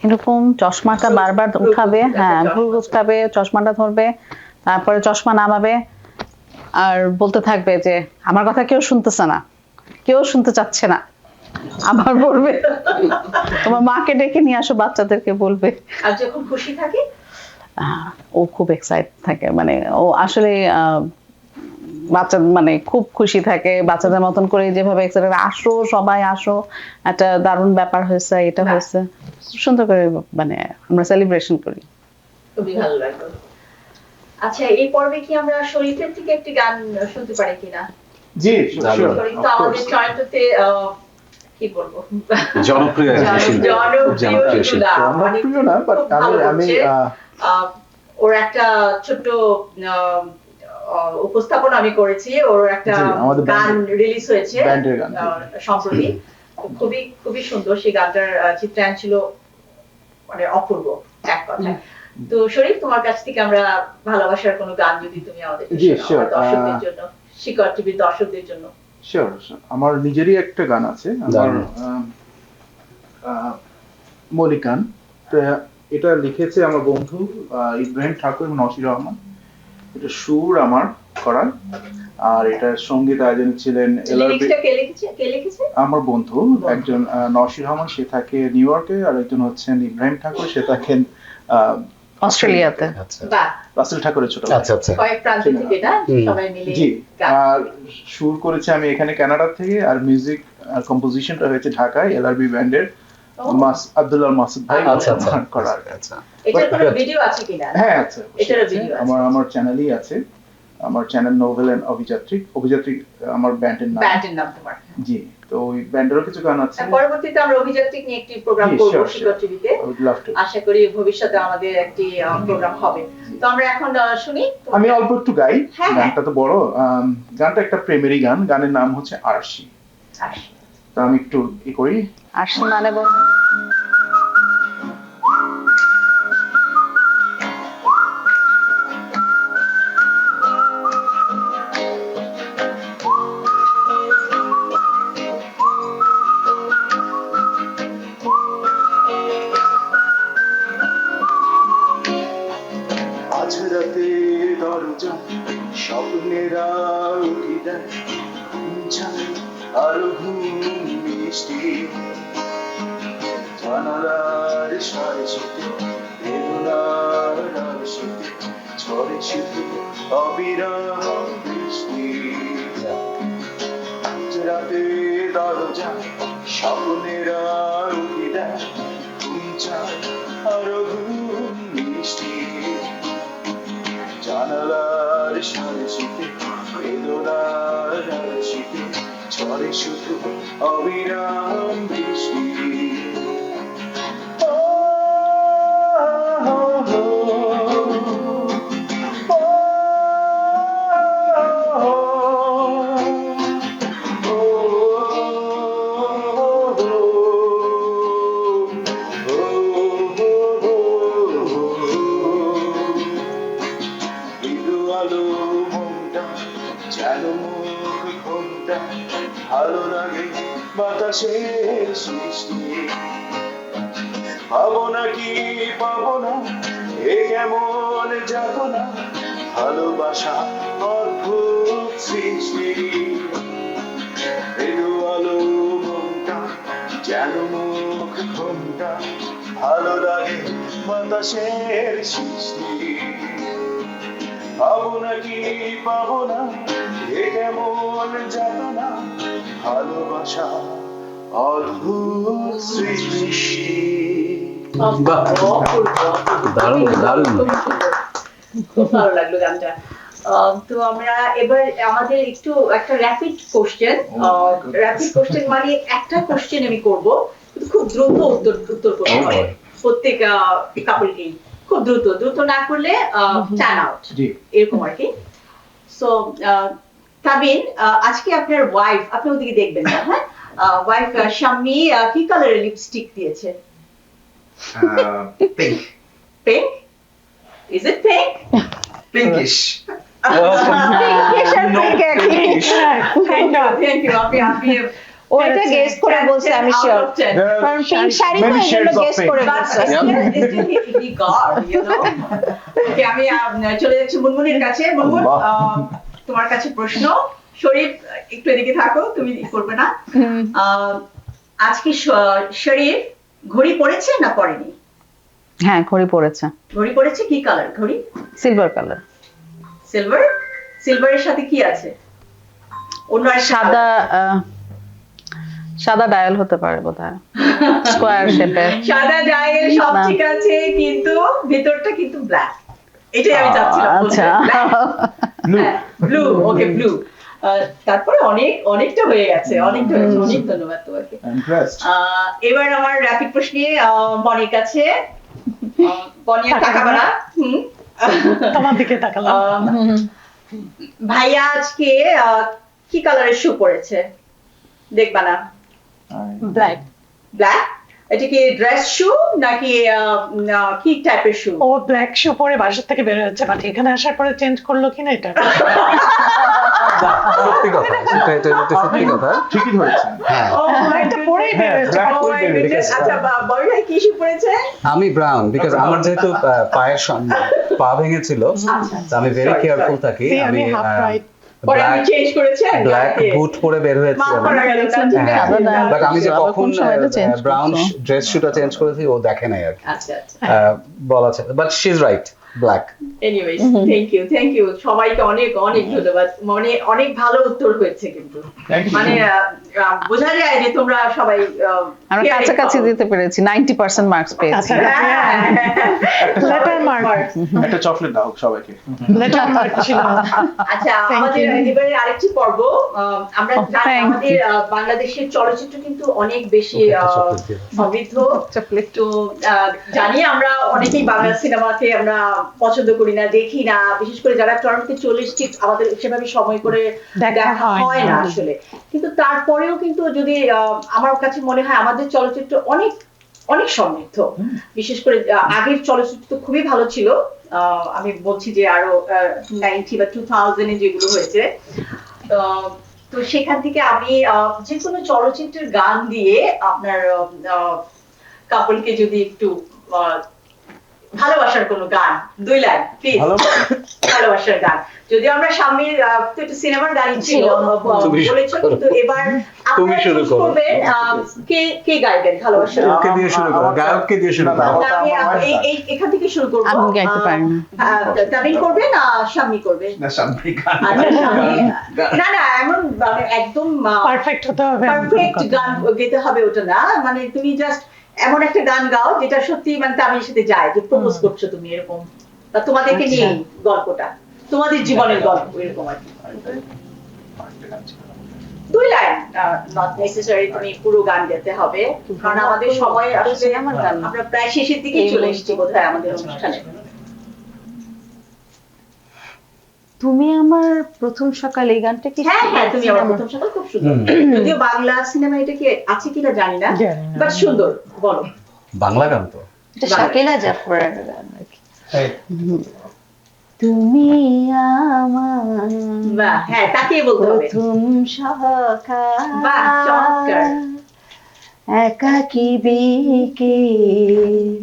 এরকম চশমাটা বারবার উঠাবে, হ্যাঁ ভুল উঠাবে, চশমাটা ধরবে, তারপরে চশমা নামাবে, আর বলতে থাকবে যে আমার কথা কেউ শুনতেছে না, কেউ শুনতে চাচ্ছে না, আবার বলবে তোমার মাকে ডেকে নিয়ে আসো, বাচ্চাদেরকে বলবে। আর যখন খুশি থাকে? ও খুব এক্সাইট থাকে, মানে ও আসলে বাচ্চা মানে খুব খুশি থাকে বাচ্চাদের মতন করে, যেভাবে এক্সাইটেড, আসো সবাই আসো, একটা দারুণ ব্যাপার হয়েছে, এটা বাহ। হয়েছে, সুন্দর করে মানে আমরা সেলিব্রেশন করি। খুবই ভালো লাগলো। আচ্ছা, এই পর্বে কি আমরা শরীফের থেকে একটি গান শুনতে পারি কিনা? জি দারুণ। শরীফ তো আমাদের টরন্টোতে কি বলবো, জনপ্রিয় একজন শিল্পী। জনপ্রিয় শিল্পী। জনপ্রিয় না, বাট খুব ভালো আমি করছে। ওর একটা ছোট্ট উপস্থাপন আমি করেছি, ওর একটা জি, আমাদের গান band- রিলিজ হয়েছে ব্যান্ডের গান। সম্প্রতি। খুবই খুবই সুন্দর, সেই গানটার চিত্রায়ন ছিল মানে অপূর্ব এক কথায়। তো শরীফ, তোমার কাছ থেকে আমরা ভালোবাসার কোনো গান যদি তুমি আমাদের জি, sure. দর্শকদের জন্য, শিকড় টিভির দর্শকদের জন্য। শিওর, আমার নিজেরই একটা গান আছে, আমার দারুণ। মলিকান। তো এটা লিখেছে আমার বন্ধু ইব্রাহিম ঠাকুর এবং নসির রহমান। এটা সুর আমার করা, আর এটার সঙ্গীত আয়োজন ছিলেন লিরিক্সটা কে লিখেছে? আমার বন্ধু একজন নসির রহমান, সে থাকে নিউ ইয়র্কে, আর একজন হচ্ছেন ইব্রাহিম ঠাকুর, সে থাকেন অস্ট্রেলিয়াতে। আচ্ছা বাহ, রাসেল ঠাকুরের ছোট ভাই। আচ্ছা আচ্ছা। কয়েক প্রান্ত থেকে না হুম। সবাই মিলে জি, গান। আর সুর করেছি আমি এখানে কানাডা থেকে, আর মিউজিক কম্পোজিশনটা হয়েছে ঢাকায় এলআরবি ব্যান্ডের আব্দুল্লাহ মাসুদ ভাই আচ্ছা আচ্ছা করা। আচ্ছা। এটার কোনো But- ভিডিও আছে কিনা? হ্যাঁ আছে, এটারও আছে। video আছে। আমার চ্যানেলই আছে, আমার চ্যানেল নোভেল এন্ড অভিযাত্রী আমার ব্যান্ডের নাম। ব্যান্ডের নাম তোমার। জি, তো ওই ব্যান্ডেরও কিছু গান আছে। পরবর্তীতে আমরা অভিযাত্রী নিয়ে একটি প্রোগ্রাম জি, করব sure, শিকড় sure. টিভিতে। I would love to. আশা করি ভবিষ্যতে আমাদের একটি প্রোগ্রাম হবে। তো আমরা এখন শুনি। আমি অল্প একটু গাই, হ্যাঁ, গানটা তো বড়। গানটা একটা প্রেমেরই গান, গানের নাম হচ্ছে আরশি। আরশি। তো আমি একটু ই করি। আসি মানে বল, আজ রাতে দরজা স্বপ্নেরা উঠি দেয়, আর ঘুম মিষ্টি জানালার সারে শীতে, বেদনার শীতে, ঝড়ে শীতে অবিরাম বৃষ্টি। আজ রাতে দরজা স্বপ্নেরা উঠি দেয়, আর ঘুম মিষ্টি জানালার সারে শীতে, বেদনার শীতে, ঝড়ে শুধু অবিরাম বৃষ্টি। ও, ও, ও, ভালো লাগে বাতাসের সৃষ্টি, পাবো নাকি পাবো না এ কেমন যাবো না, ভালোবাসা অদ্ভুত সৃষ্টি। এলো আলো মনটা যেন মুখ ঘুমটা, ভালো লাগে বাতাসের সৃষ্টি, পাবো নাকি পাবো না এ কেমন যাবো না, ভালোবাসা অদ্ভুত সৃষ্টি। বাহ, দারুণ দারুণ। খুব ভালো লাগলো গানটা। তো আমরা এবার আমাদের একটু একটা র্যাপিড কোশ্চেন, র্যাপিড কোশ্চেন মানে একটা কোশ্চেন আমি করব, খুব দ্রুত উত্তর করতে Oh হবে boy. প্রত্যেক কাপলকেই, খুব দ্রুত না করলে টার্ন আউট, জি, এরকম আর কি। সো তাবিন, আজকে আপনার ওয়াইফ, আপনি ওদিকে দেখবেন না, হ্যাঁ, ওয়াইফ শাম্মী কি কালারের লিপস্টিক দিয়েছে? Pink, pink? Is it pink? Pinkish. Thank you. আপনি ও এটা গেস করে বলছে, আমি শিওর, কারণ পিঙ্ক শাড়ি তো Many এজন্য shades of গেস pink. করে But বলছে। still he got, you know. Okay, আমি চলে যাচ্ছি মুনমুনের কাছে। মুনমুন, বাহ। তোমার কাছে প্রশ্ন। শরীফ, একটু এদিকে থাকো, তুমি করবে না। আজকে শরীফ ঘড়ি পড়েছে না পড়েনি? হ্যাঁ ঘড়ি পড়েছে, ঘড়ি পড়েছে, কি কালার ঘড়ি? Silver colour, silver. সিলভারের সাথে কি আছে? অন্য আর সাদা সাদা ডায়াল হতে পারে বোধহয়, স্কোয়ার শেপের। সাদা ডায়াল সব না। ঠিক আছে, কিন্তু ভিতরটা কিন্তু ব্ল্যাক। এটাই আমি চাচ্ছিলাম আচ্ছা ব্লু। ওকে ব্লু। তারপরে অনেকটা হয়ে গেছে, অনেকটা হয়েছে। অনেক ধন্যবাদ তোমাকে। ইমপ্রেসড। এবার আমার র‍্যাপিড প্রশ্নে বনির কাছে। বনিয়া টাকাবালা। তোমার দিকে তাকালাম। ভাইয়া আজকে কি কালারের শু পরেছে? দেখবা না? ব্ল্যাক। ব্ল্যাক। এটা কি ড্রেস শু নাকি কি টাইপের শু? ও ব্ল্যাক শু পরে বাসা থেকে বের হচ্ছে, বাট এখানে আসার পরে চেঞ্জ করলো কিনা এটা সত্যি কথা, এটা সত্যি কথা। ঠিকই ধরেছেন। হ্যাঁ, এটা পরেই বের হচ্ছে। black Oh পরে my বের হয়েছে। goodness, আচ্ছা বড় ভাই কি শু পরেছে? আমি ব্রাউন, বিকজ আমার যেহেতু পায়ের পা ভেঙেছিল, তো আমি ভেরি Sorry, কেয়ারফুল থাকি। See, আমি আমি half right. পরে আপনি চেঞ্জ করেছেন? ব্ল্যাক বুট পরে বের মাফ হয়েছিলাম। করা গেল না, ঠিক হ্যাঁ, আছে। সাদা বাট আমি যে আবার কখন কোন সময় এটা change ব্রাউন করছো? ড্রেস শুটা চেঞ্জ করেছি ও দেখে নাই আর কি। আচ্ছা আচ্ছা। বলা আছে, but she is right, black. Anyways, thank you সবাইকে অনেক ধন্যবাদ। মানে অনেক ভালো উত্তর হয়েছে কিন্তু। Thank you. মানে বোঝা যায় যে তোমরা সবাই আমরা caring কাছাকাছি পাও। দিতে পেরেছি, 90% মার্কস পেয়েছি। আচ্ছা হ্যাঁ। লেটার মার্ক, একটা চকলেট দাও সবাইকে। লেটার মার্ক ছিল। আচ্ছা, Thank আমাদের you. এবারে আরেকটি পর্ব। আমরা জানি Thank আমাদের বাংলাদেশের চলচ্চিত্র কিন্তু অনেক বেশি সমৃদ্ধ। তো জানি আমরা অনেকেই বাংলা সিনেমাকে আমরা পছন্দ করি না, দেখি না, বিশেষ করে যারা টরন্টোতে চলে এসেছি আমাদের সেভাবে সময় করে দেখা দেখা হয় হয় না না। আসলে। কিন্তু তারপরেও কিন্তু যদি আমার কাছে মনে হয় আমাদের চলচ্চিত্র অনেক সমৃদ্ধ। বিশেষ করে আগের চলচ্চিত্র তো খুবই ভালো ছিল। আমি বলছি যে আরো 90 বা 2000 এ যেগুলো হয়েছে, তো সেখান থেকে আমি যে কোনো চলচ্চিত্রের গান দিয়ে আপনার কাপলকে যদি একটু ভালোবাসার কোনো গান 2 লাইন প্লিজ। ভালোবাসার গান, যদিও আমরা সামনে তো একটা সিনেমার গানই ছিল তুমি বলেছো, কিন্তু এবার তুমি আপনারা শুরু choose করো। করবেন কে গাইবেন ভালোবাসার গান। ওকে দিয়ে শুরু করো, গায়ককে দিয়ে শুরু করো। না, আমি এখান থেকে শুরু করবো। আমি গাইতে পারি না। তাবিন করবে না শাম্মী করবে? না সামনে গান। আচ্ছা, শাম্মী। না এমন মানে একদম পারফেক্ট হতে হবে। পারফেক্ট গান গেতে হবে ওটা না, মানে তুমি জাস্ট এমন একটা গান গাও যেটা সত্যি মানে তামিলের সাথে যায়, যে প্রপোজ করছো তুমি এরকম, বা তোমাদেরকে নিয়ে গল্পটা, তোমাদের জীবনের গল্প এরকম আর কি। 2 লাইন, নট নেসেসারি তুমি পুরো গান গাইতে হবে, কারণ আমাদের সময় আসলে আমরা প্রায় শেষের দিকে চলে এসেছি বোধহয় আমাদের অনুষ্ঠানে। তুমি আমার প্রথম সকাল, এই গানটা কি? হ্যাঁ তুমি আমার প্রথম সকাল খুব সুন্দর। যদিও বাংলা সিনেমা এটা কি আছে কিনা জানি না, জানি না। বাট সুন্দর। বলো। বাংলা গান তো। এটা শাকিলা জাফরের গান আর কি। তুমি আমার বাহ, হ্যাঁ তাকিয়ে বলতে হবে। প্রথম সকাল, বাহ, চমৎকার। একাকী বিকে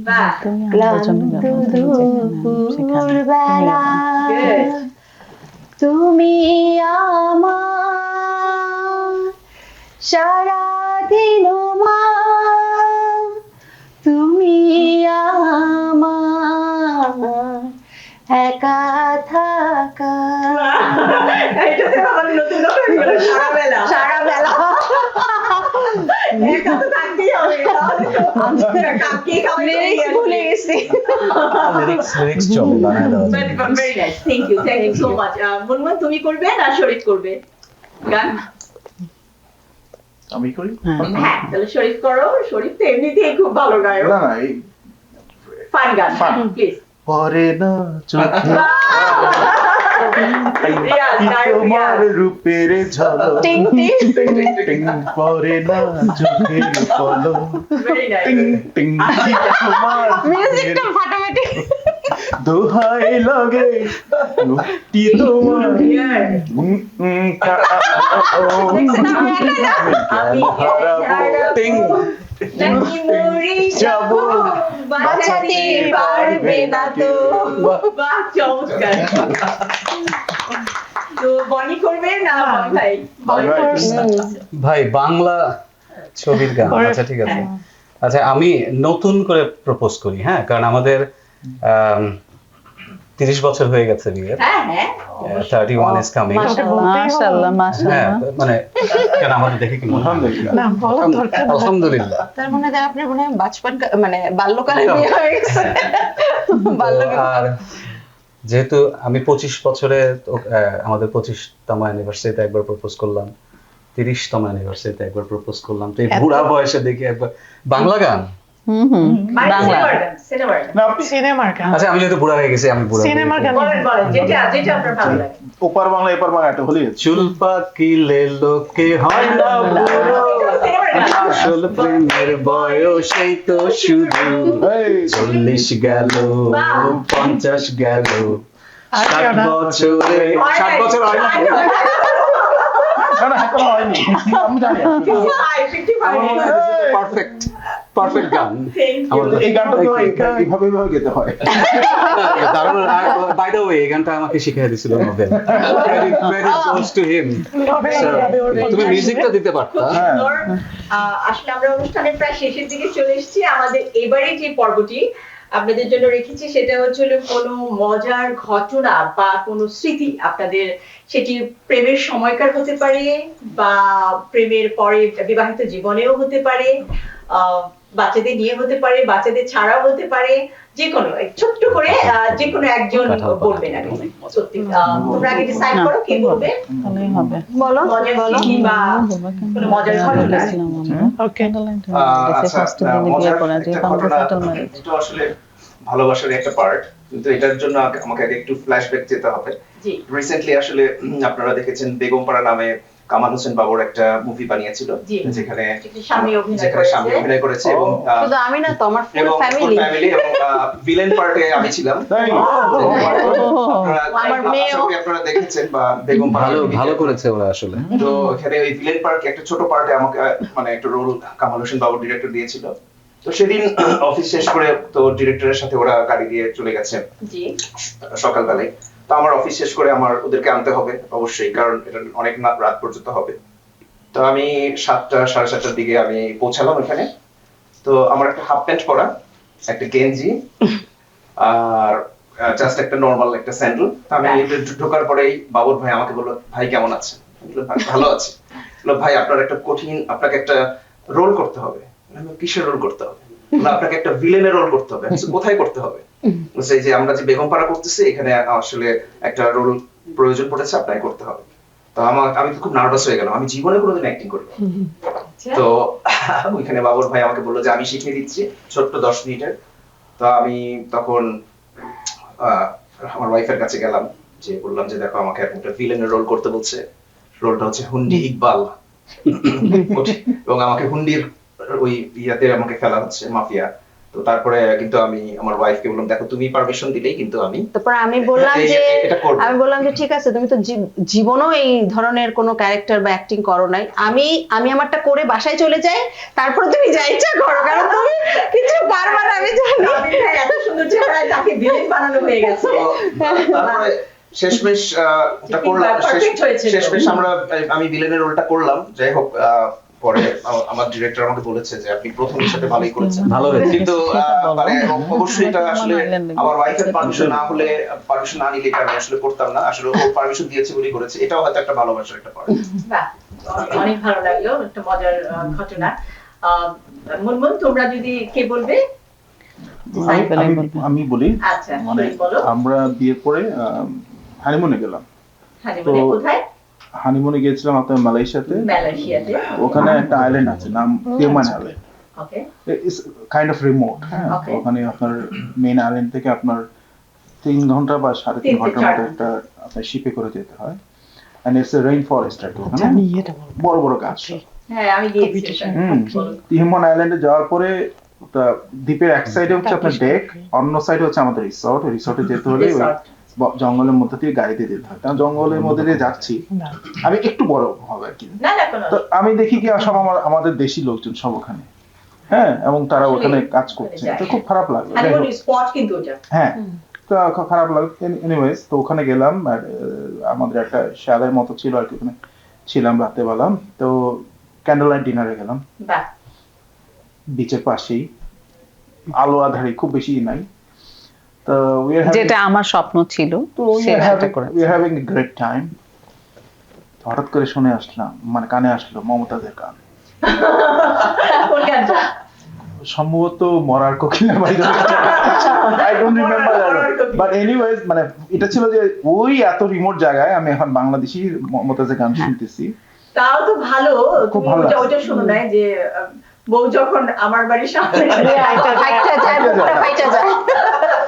বাহ, ক্লান্ত দুপুর বেলা, Good. তুমি আমার সারাদিন মা, তুমি আমার একা থাকা। এটাতে আমার নতুন কথা হয়ে গেল, সারা বেলা। একা তো থাকতেই হবে, তাহলে তো কাকিয়ে খাওয়াই লিরিক্স ভুলে গেছি। লিরিক্স চলে, বানায় দেওয়া যায়। But very nice. Thank you so much. Munmun তুমি করবে না শরীফ করবে গান? আমি করি? হ্যাঁ তাহলে শরীফ করো। শরীফ তো এমনিতেই খুব ভালো গায়ক। না এই ফান গান Fun. প্লিজ। পরে না চোখে তোমার রূপের ঝলক, টিং টিং। টিং পরে না চোখের পলক, ভেরি টিং নাইস। টিং তোমার মিউজিকটা ফাটাফাটি। দোহাই লাগে মুক্তি তোমার আমি টিং। নাকি মরে যাব, বাঁচাতে পারবে না তো। বাহ, চমৎকার। তো বনি করবে না বনি ভাই? ভাই। ভাই বাংলা ছবির গান, আচ্ছা ঠিক আছে। আচ্ছা, আমি নতুন করে প্রপোজ করি, হ্যাঁ, কারণ আমাদের 30 বছর হয়ে গেছে বিয়ের। হ্যাঁ হ্যাঁ 31 is coming। মাশাআল্লাহ হ্যাঁ, মাশাআল্লাহ। মানে কেন আমাদের দেখে কি মনে হয়? আলহামদুলিল্লাহ। না বলার দরকার নেই। আলহামদুলিল্লাহ। তার মনে হয় আপনার মনে হয় বাচপন মানে বাল্যকালে বিয়ে হয়ে গেছে। তো আর যেহেতু আমি 25 বছরে আমাদের 25তম অ্যানিভার্সারিতে একবার প্রপোজ করলাম, 30তম অ্যানিভার্সারিতে একবার প্রপোজ করলাম, তো এই বুড়া বয়সে দেখি একবার বাংলা গান। বাংলা সিনেমার না, আপনি সিনেমার গান, আচ্ছা, আমি যেহেতু বুড়া হয়ে গেছি, আমি বুড়া সিনেমার গান। বলেন বলেন যেটা যেটা আপনার ভালো লাগে। ওপার বাংলা এপার বাংলা একটা হলেই হচ্ছে। চুল পাকিলে লোকে হয় না বুড়ো, সিনেমার গান। আসল প্রেমের বয়সেই তো শুরু। এই, 40 গেল, 50 গেল, আর 60 কেউ না। বছরে, 60 বছর হয় না? না, না, এখনো হয়নি। আমি জানি। পারফেক্ট পারফেক্ট গান। Thank you. আমাদের এই গানটা তো এইভাবে এইভাবে গেতে হয়। দারুণ। বাই দ্য ওয়ে, এই গানটা আমাকে শিখিয়ে দিছিল Nobel. Credit goes to him. লবে So, লবে ওর তুমি কথা মিউজিকটা দিতে পারতা। হ্যাঁ। সুন্দর। আসলে আমরা অনুষ্ঠানের প্রায় শেষের দিকে চলে এসেছি। আমাদের এবারে যে পর্বটি আপনাদের জন্য রেখেছি সেটা হচ্ছে কোনো মজার ঘটনা বা কোনো স্মৃতি আপনাদের, সেটি প্রেমের সময়কার হতে পারে বা প্রেমের পরে বিবাহিত জীবনেও হতে পারে, বাচ্চাদের নিয়ে হতে পারে, বাচ্চাদের ছাড়াও হতে পারে, যে কোনো ছোট্ট করে যে কোনো একজন বলবেন আর কি। সত্যি তোমরা আগে ডিসাইড করো কে বলবে। ভালোই হবে। বলো মজার বলো। স্মৃতি বা কোনো মজার ঘটনা। ওকে আচ্ছা, মজার একটা ঘটনা, এটা আসলে ভালোবাসার একটা পার্ট, কিন্তু এটার জন্য আমাকে আগে একটু ফ্ল্যাশব্যাক যেতে হবে। জি রিসেন্টলি আসলে আপনারা দেখেছেন বেগমপাড়া নামে কামাল হোসেন বাবুর একটা মুভি বানিয়েছিল, জি। যেখানে স্বামী অভিনয় স্বামী করেছে। অভিনয় করেছে এবং শুধু আমি না তো, আমার ফুল এবং ফ্যামিলি। ফ্যামিলি এবং ভিলেন পার্টে আমি ছিলাম। তাই? আমার মেয়েও। আপনারা দেখেছেন বা বেগমপাড়া ভালো ভালো করেছে ওরা আসলে। তো এখানে ওই ভিলেন পার্ট একটা ছোট পার্টে আমাকে মানে একটা রোল কামাল হোসেন বাবু ডিরেক্টর দিয়েছিল। তো সেদিন অফিস শেষ করে তো ডিরেক্টরের সাথে ওরা গাড়ি দিয়ে চলে গেছে জি সকালবেলায়। তো আমার অফিস শেষ করে আমার ওদেরকে আনতে হবে অবশ্যই, কারণ এটা অনেক রাত পর্যন্ত হবে। তো আমি 7টা সাড়ে 7টার দিকে আমি পৌঁছালাম এখানে। তো আমার একটা হাফ প্যান্ট পরা, একটা গেঞ্জি আর জাস্ট একটা নরমাল একটা স্যান্ডেল। আমি ঢোকার পরেই বাবুর ভাই আমাকে বললো, ভাই কেমন আছেন? আমি বললাম, ভালো আছি। বললো, ভাই আপনার একটা আপনাকে একটা রোল করতে হবে। আমি বললাম, কিসের রোল করতে হবে? বললো, আপনাকে একটা ভিলেনের রোল করতে হবে। আমি বলছি, কোথায় করতে হবে? বলছে, যে আমরা যে বেগমপাড়া করতেছি এখানে আসলে একটা রোল প্রয়োজন পড়েছে, আপনাকে করতে হবে। তো আমি তো খুব নার্ভাস হয়ে গেলাম, আমি জীবনে কোনোদিন অ্যাক্টিং করিনি। তো ওইখানে বাবুর ভাই আমাকে বললো যে আমি শিখিয়ে দিচ্ছি ছোট্ট 10 মিনিটের। তো আমি তখন আমার ওয়াইফের কাছে গেলাম, যে বললাম যে দেখো আমাকে একটা ভিলেনের রোল করতে বলছে, রোলটা হচ্ছে হুন্ডি ইকবাল এবং আমাকে হুন্ডির ওই ইয়াতে আমাকে ফেলা হচ্ছে, মাফিয়া। তো তারপরে কিন্তু আমি আমার ওয়াইফকে বললাম, দেখো তুমি পারমিশন দিলেই কিন্তু আমি তারপর আমি বললাম যে এটা করবো। ঠিক আছে, তুমি তো জীবনও এই ধরনের কোনো ক্যারেক্টার বা অ্যাক্টিং করো নাই, আমি আমারটা করে বাসায় চলে যাই, তারপর তুমি যা ইচ্ছা করো, কারণ তুমি কিছু পারবা না আমি জানি। এত সুন্দর চেহারায় তাকে ভিলেন বানানো হয়ে গেছে। তো তারপরে শেষমেশ এটা করলাম, Perfect হয়েছিল। শেষমেশ আমি ভিলেনের রোলটা করলাম। যাই হোক, পরে আমার ডিরেক্টর আমাকে বলেছে যে আপনি প্রথমের সাথে ভালোই করেছেন, ভালো হয়েছে। কিন্তু মানে অবশ্যই এটা আসলে আমার ওয়াইফের পারমিশন না হলে, পারমিশন না নিলে এটা আমি আসলে করতাম না। আসলে ও পারমিশন দিয়েছে বলেই করেছে। এটাও হয়তো একটা ভালোবাসার একটা পার্ট। বাহ, অনেক ভালো লাগলো, একটা মজার ঘটনা। মুনমুন, তোমরা যদি কে বলবে? আমি বলি। আচ্ছা, মানে বলো। আমরা বিয়ের পরে হানিমুনে গেলাম। হানিমুনে কোথায়? হানিমুনে গিয়েছিলাম আপনার মালয়েশিয়াতে। মালয়েশিয়াতে। ওখানে একটা আইল্যান্ড আছে, নাম Tioman island. Okay. It's kind of remote. হ্যাঁ, Okay. ওখানে আপনার মেইন আইল্যান্ড থেকে আপনার 3 ঘন্টা বা 3.5 ঘন্টার মতো একটা আপনার শিপে করে যেতে হয়। And it's a rain forest আর কি, ওখানে আমি এটা বলবো। বড় বড় গাছ। হ্যাঁ, আমি গিয়েছি ওখানে। তিউমান আইল্যান্ডে যাওয়ার পরে দ্বীপের এক সাইডে হচ্ছে আপনার ডেক, অন্য সাইডে হচ্ছে আমাদের রিসর্ট। রিসর্টে যেতে হলে ওই Resort। জঙ্গলের মধ্যে দিয়ে গাড়িতে যেতে হয়, কারণ জঙ্গলের মধ্যে দিয়ে যাচ্ছি। না আমি একটু বড় হবে আর কি। না না কোনো। তো আমি দেখি কি সব আমাদের দেশি লোকজন সব ওখানে, হ্যাঁ, এবং তারা ওখানে কাজ করছে। তো খুব খারাপ লাগলো। যাই হোক, হানিমুন স্পট কিন্তু ওটা। হ্যাঁ, তো খুব খারাপ লাগলো। এনিওয়েজ, তো ওখানে গেলাম আর আমাদের একটা শ্যালের মতো ছিল আর কি, ওখানে ছিলাম রাতে বেলা। তো ক্যান্ডেল লাইট ডিনারে গেলাম। বাহ। বিচের পাশেই, আলো আধারি খুব বেশি নাই। তো we are having- যেটা আমার স্বপ্ন ছিল তো we are সেটা having- করেছি। we are having a great time. তো হঠাৎ করে শুনে আসলাম, মানে কানে আসলো মমতাজের গান, কোন গানটা? সম্ভবত মরার কোকিলের বাড়ি। I don't remember that. But anyways, মানে এটা ছিল যে ওই এত রিমোট জায়গায় আমি এখন বাংলাদেশি মমতাজের গান শুনতেছি। তাও তো ভালো, খুব তুমি ভালো ওটা লাগছে। শোনো নাই যে বউ যখন আমার বাড়ির সামনে ফাইটা যায়, মুখটা ফাইটা যায়।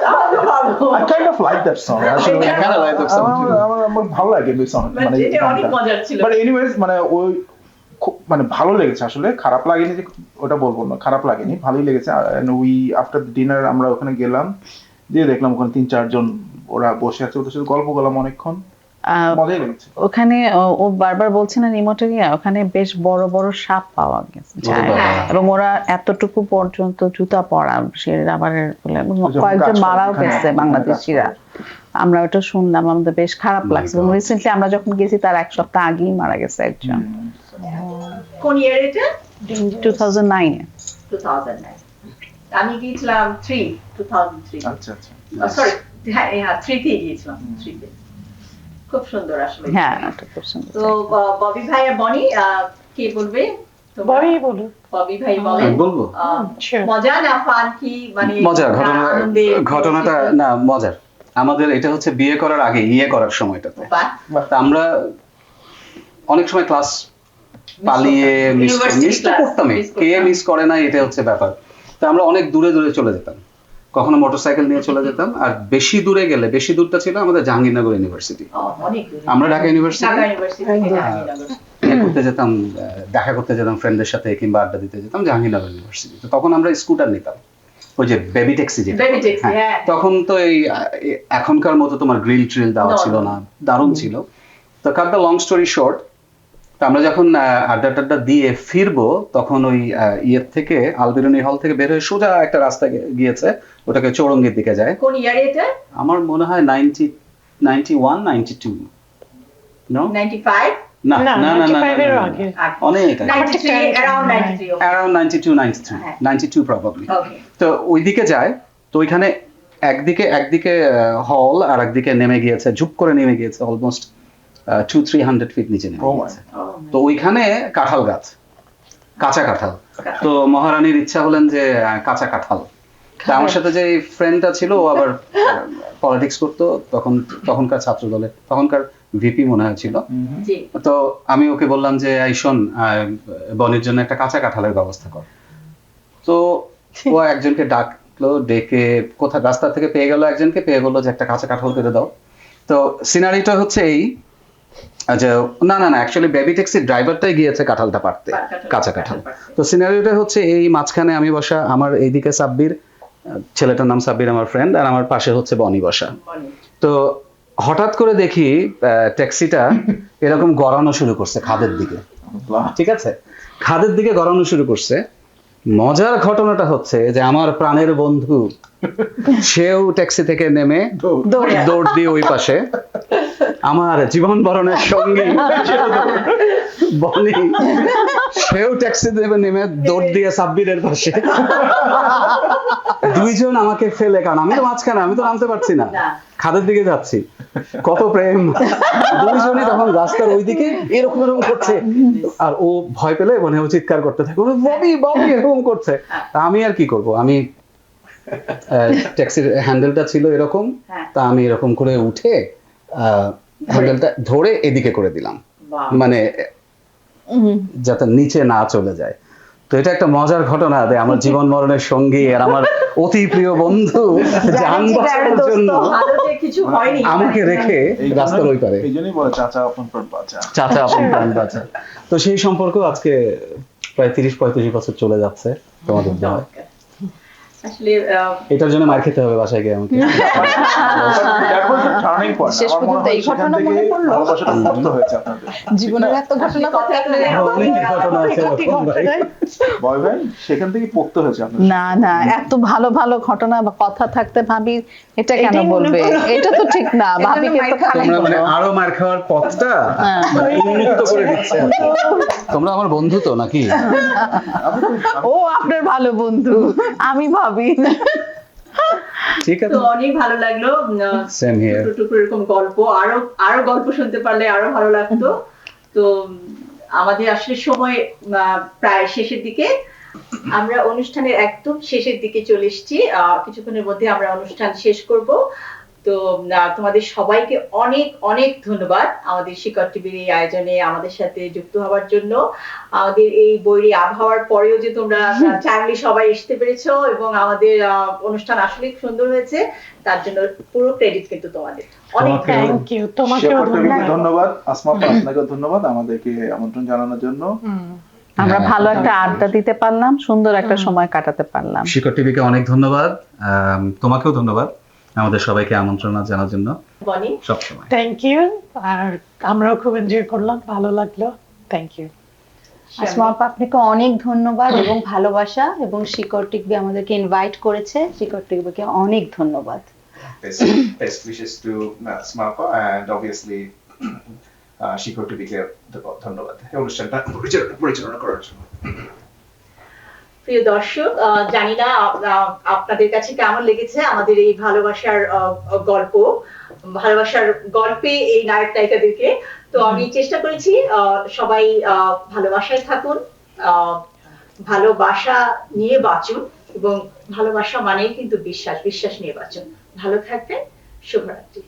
তাও তো ভালো। I kind of like that song. আসলে I kind of like that song too. আমার ভালো লাগে এই song, মানে এটা অনেক গানটা। মজার ছিল। But anyways, মানে ওই মানে ভালো লেগেছে আসলে, খারাপ লাগেনি যে ওটা বলবো না, খারাপ লাগেনি, ভালোই লেগেছে। And we after the dinner আমরা ওখানে গেলাম, দিয়ে দেখলাম ওখানে 3-4 জন ওরা বসে আছে, ওদের সাথে গল্প করলাম অনেকক্ষণ, মজাই লেগেছে। ওখানে ও বারবার বলছে না রিমোট এরিয়া, ওখানে বেশ বড় বড় সাপ পাওয়া গেছে যায়। বাবা। এবং ওরা এতটুকু পর্যন্ত জুতা পরা, সে রাবারের বলে, এবং যখন কয়েকজন কাজ করে মারাও ওখানে, গেছে বাংলাদেশিরা। আমরা ওটা শুনলাম, আমাদের বেশ খারাপ My লাগছে। এবং God. রিসেন্টলি আমরা যখন গেছি তার এক সপ্তাহ আগেই মারা গেছে একজন, কোন ইয়ার এটা? 2009 এ। 2009। আমি গিয়েছিলাম 2003। আচ্ছা আচ্ছা। সরি, হ্যাঁ 3 তে গিয়েছিলাম, 3 তে। খুব সুন্দর আসলে। হ্যাঁ, এটা খুব সুন্দর। তো ববি ভাই আর বনি, কে বলবে? তোমরা? ববি বলো। ববি ভাই বলেন। বলবো? Sure. মজা না ফান কি, মানে মজার আনন্দে? ঘটনাটা না মজার। আমাদের এটা হচ্ছে বিয়ে করার আগে, ইয়ে করার সময়টাতে বাহ, তা আমরা অনেক সময় ক্লাস পালিয়ে মিস University তো class করতামই, miss কে করতাম। মিস করে না এটা হচ্ছে ব্যাপার। তো আমরা অনেক দূরে দূরে চলে যেতাম, কখনো মোটরসাইকেল নিয়ে চলে যেতাম। আর বেশি দূরে গেলে, বেশি দূরটা ছিল আমাদের জাহাঙ্গীরনগর ইউনিভার্সিটি। অনেক দূরে। আমরা ঢাকা ইউনিভার্সিটি ঢাকা ইউনিভার্সিটি থেকে জাহাঙ্গীরনগর। করতে যেতাম, দেখা করতে যেতাম ফ্রেন্ডদের সাথে, কিংবা আড্ডা দিতে যেতাম জাহাঙ্গীরনগর ইউনিভার্সিটি। তো তখন আমরা স্কুটার নিতাম, ওই যে বেবি ট্যাক্সি যেটা। Baby taxi, হ্যাঁ। তখন তো এই এখনকার মতো তোমার গ্রিল ট্রিল দেওয়া No, ছিল no. না, দারুণ ছিল। তো cut the long story short, তো আমরা যখন আড্ডা টাড্ডা দিয়ে ফিরবো, তখন ওই ইয়ের থেকে, আলবেরুনি হল থেকে বের হয়ে সোজা একটা রাস্তা গিয়েছে, ওটাকে চৌরঙ্গির দিকে যায়। কোন ইয়ারে এটা? আমার মনে হয় 91, 92। No? 95? না না, না না না 95 এর না, আগে। অনেক আগে। 93, around 93. Around 92, 93, হ্যাঁ। 92 probably. Okay. তো ওইদিকে যায়, তো ওইখানে একদিকে হল আর একদিকে নেমে গিয়েছে, ঝুপ করে নেমে গিয়েছে, অলমোস্ট 200-300 ফিট নিচে নেমে Oh my গিয়েছে। তো ওইখানে কাঁঠাল গাছ, কাঁচা কাঁঠাল। তো মহারানীর ইচ্ছা হলেন যে কাঁচা কাঁঠাল। তা আমার সাথে যে ফ্রেন্ডটা ছিল, ও আবার পলিটিক্স করতো, তখনকার ছাত্র দলে, তখনকার ভিপি মনে হয় ছিল। জি। তো আমি ওকে বললাম যে এই শোন, বনির জন্য একটা কাঁচা কাঁঠালের ব্যবস্থা কর। তো ও একজনকে ডাকলো, ডেকে কোথায় রাস্তা থেকে পেয়ে গেল, একজনকে পেয়ে বললো যে একটা কাঁচা কাঁঠাল করে দাও। তো সিনারিটা হচ্ছে এই যে না না না, অ্যাকচুয়ালি বেবি ট্যাক্সির ড্রাইভারটাই গিয়েছে কাঁঠালটা পাড়তে, কাঁচা কাঁঠাল। তো সিনারিওটা হচ্ছে এই, মাঝখানে আমি বসা, আমার এইদিকে সাব্বির, ছেলেটার নাম সাব্বির আমার ফ্রেন্ড, আর আমার পাশে হচ্ছে বনি বসা। তো হঠাৎ করে দেখি ট্যাক্সিটা এরকম গড়ানো শুরু করছে খাদের দিকে, ঠিক আছে, খাদের দিকে গড়ানো শুরু করছে। মজার ঘটনাটা হচ্ছে যে আমার প্রাণের বন্ধু সেও ট্যাক্সি থেকে নেমে দৌড় দিয়ে ওই পাশে, আমার জীবন বরণের সঙ্গী বনি সেও ট্যাক্সি দেবে নেমে দৌড় দিয়ে সাব্বিরের পাশে। দুইজন আমাকে ফেলে, কারণ আমি তো মাঝখানে, আমি তো নামতে পারছি না, খাদের দিকে যাচ্ছি, কত প্রেম। দুইজনই তখন রাস্তার ওইদিকে এরকম এরকম করছে, আর ও ভয় পেলে মানে ও চিৎকার করতে থাকে, ববি ববি এরকম করছে। তা আমি আর কি করব, আমি ট্যাক্সির হ্যান্ডেলটা ছিল এরকম, তা আমি এরকম করে উঠে হ্যান্ডেলটা ধরে এদিকে করে দিলাম, মানে যাতে নিচে না চলে যায়। তো এটা একটা মজার ঘটনা, যে আমার জীবন মরণের সঙ্গী আর আমার অতি প্রিয় বন্ধু জান বাঁচানোর জন্য ভালোতে কিছু হয়নি। আমাকে রেখে রাস্তার ওই পারে, এই জন্যই বলে চাচা আপন প্রাণ বাঁচা। চাচা আপন প্রাণ বাঁচা। তো সেই সম্পর্ক আজকে প্রায় 30-35 বছর চলে যাচ্ছে তোমাদের দেওয়া। আসলে এটার জন্য মার খেতে হবে বাসায় গিয়ে আমাকে। That was a turning point, শেষ আমার মনে পর্যন্ত হয় এই সেখান ঘটনা থেকে মনে পড়লো? ভালোবাসাটা মুক্ত হয়েছে আপনাদের। জীবনের এত ঘটনা থাকলে অনেক ঘটনা আছে এরকম ভাই। বয় ভাই সেখান থেকে পোক্ত হয়েছে আপনাদের। না না, এত ভালো ভালো ঘটনা বা কথা থাকতে ভাবি এটা কেন এটাই মনে বলবে? পড়লো। এটা তো ঠিক না, এজন্য ভাবিকে মাইর তো খাওয়া খারাপ তোমরা মানে বলো। আরো মার খাওয়ার পথটা হ্যাঁ। উন্মুক্ত করে দিচ্ছে আর কি। তোমরা আমার বন্ধু তো নাকি? ও আপনার ভালো বন্ধু, আমি ভাবি। ঠিক তো আছে, অনেক ভালো লাগলো সেম হিয়ার। টুকরো টুকরো এরকম গল্প, আরো আরো গল্প শুনতে পারলে আরো ভালো লাগতো। তো আমাদের আসলে সময় প্রায় শেষের দিকে, আমরা অনুষ্ঠানের একদম শেষের দিকে চলে এসেছি। কিছুক্ষণের মধ্যে আমরা অনুষ্ঠান শেষ করব। তো তোমাদের সবাইকে অনেক অনেক ধন্যবাদ আমাদের শিকর টিভির এই আয়োজনে আমাদের সাথে যুক্ত হওয়ার জন্য। আমাদের এই বৈরী আবহাওয়ার পরেও যে তোমরা টাইমলি সবাই আসতে পেরেছো এবং আমাদের অনুষ্ঠান আসলে সুন্দর হয়েছে, তার জন্য পুরো ক্রেডিট কিন্তু তোমাদের। অনেক তোমাকেও। থ্যাংক ইউ, তোমাকেও শেখর টিভিকে ধন্যবাদ। ধন্যবাদ, আসমা আপা আপনাকেও ধন্যবাদ আমাদেরকে আমন্ত্রণ জানানোর জন্য। আমরা হ্যাঁ, ভালো একটা আড্ডা দিতে পারলাম, সুন্দর একটা সময় কাটাতে পারলাম। শিকর টিভিকে অনেক ধন্যবাদ, তোমাকেও ধন্যবাদ আমাদের সবাইকে আমন্ত্রণ জানার জন্য বনি, সবসময়। থ্যাংক ইউ, আর আমরাও খুব এনজয় করলাম, ভালো লাগলো। Thank you. আসমা আপা, আপনাকে অনেক ধন্যবাদ এবং ভালোবাসা, এবং শিকর টিভি আমাদেরকে ইনভাইট করেছে, শিকর টিভিকে অনেক ধন্যবাদ। Best wishes to Smapa and obviously শিকর টিভিকে ধন্যবাদ এই অনুষ্ঠানটা পরিচালনা করার জন্য। প্রিয় দর্শক, জানি না আপনাদের কাছে কেমন লেগেছে আমাদের এই ভালোবাসার গল্প, ভালোবাসার গল্পে এই নায়ক নায়িকাদেরকে। তো আমি চেষ্টা করেছি সবাই ভালোবাসায় থাকুন, ভালোবাসা নিয়ে বাঁচুন, এবং ভালোবাসা মানেই কিন্তু বিশ্বাস, বিশ্বাস নিয়ে বাঁচুন। ভালো থাকবেন, শুভরাত্রি।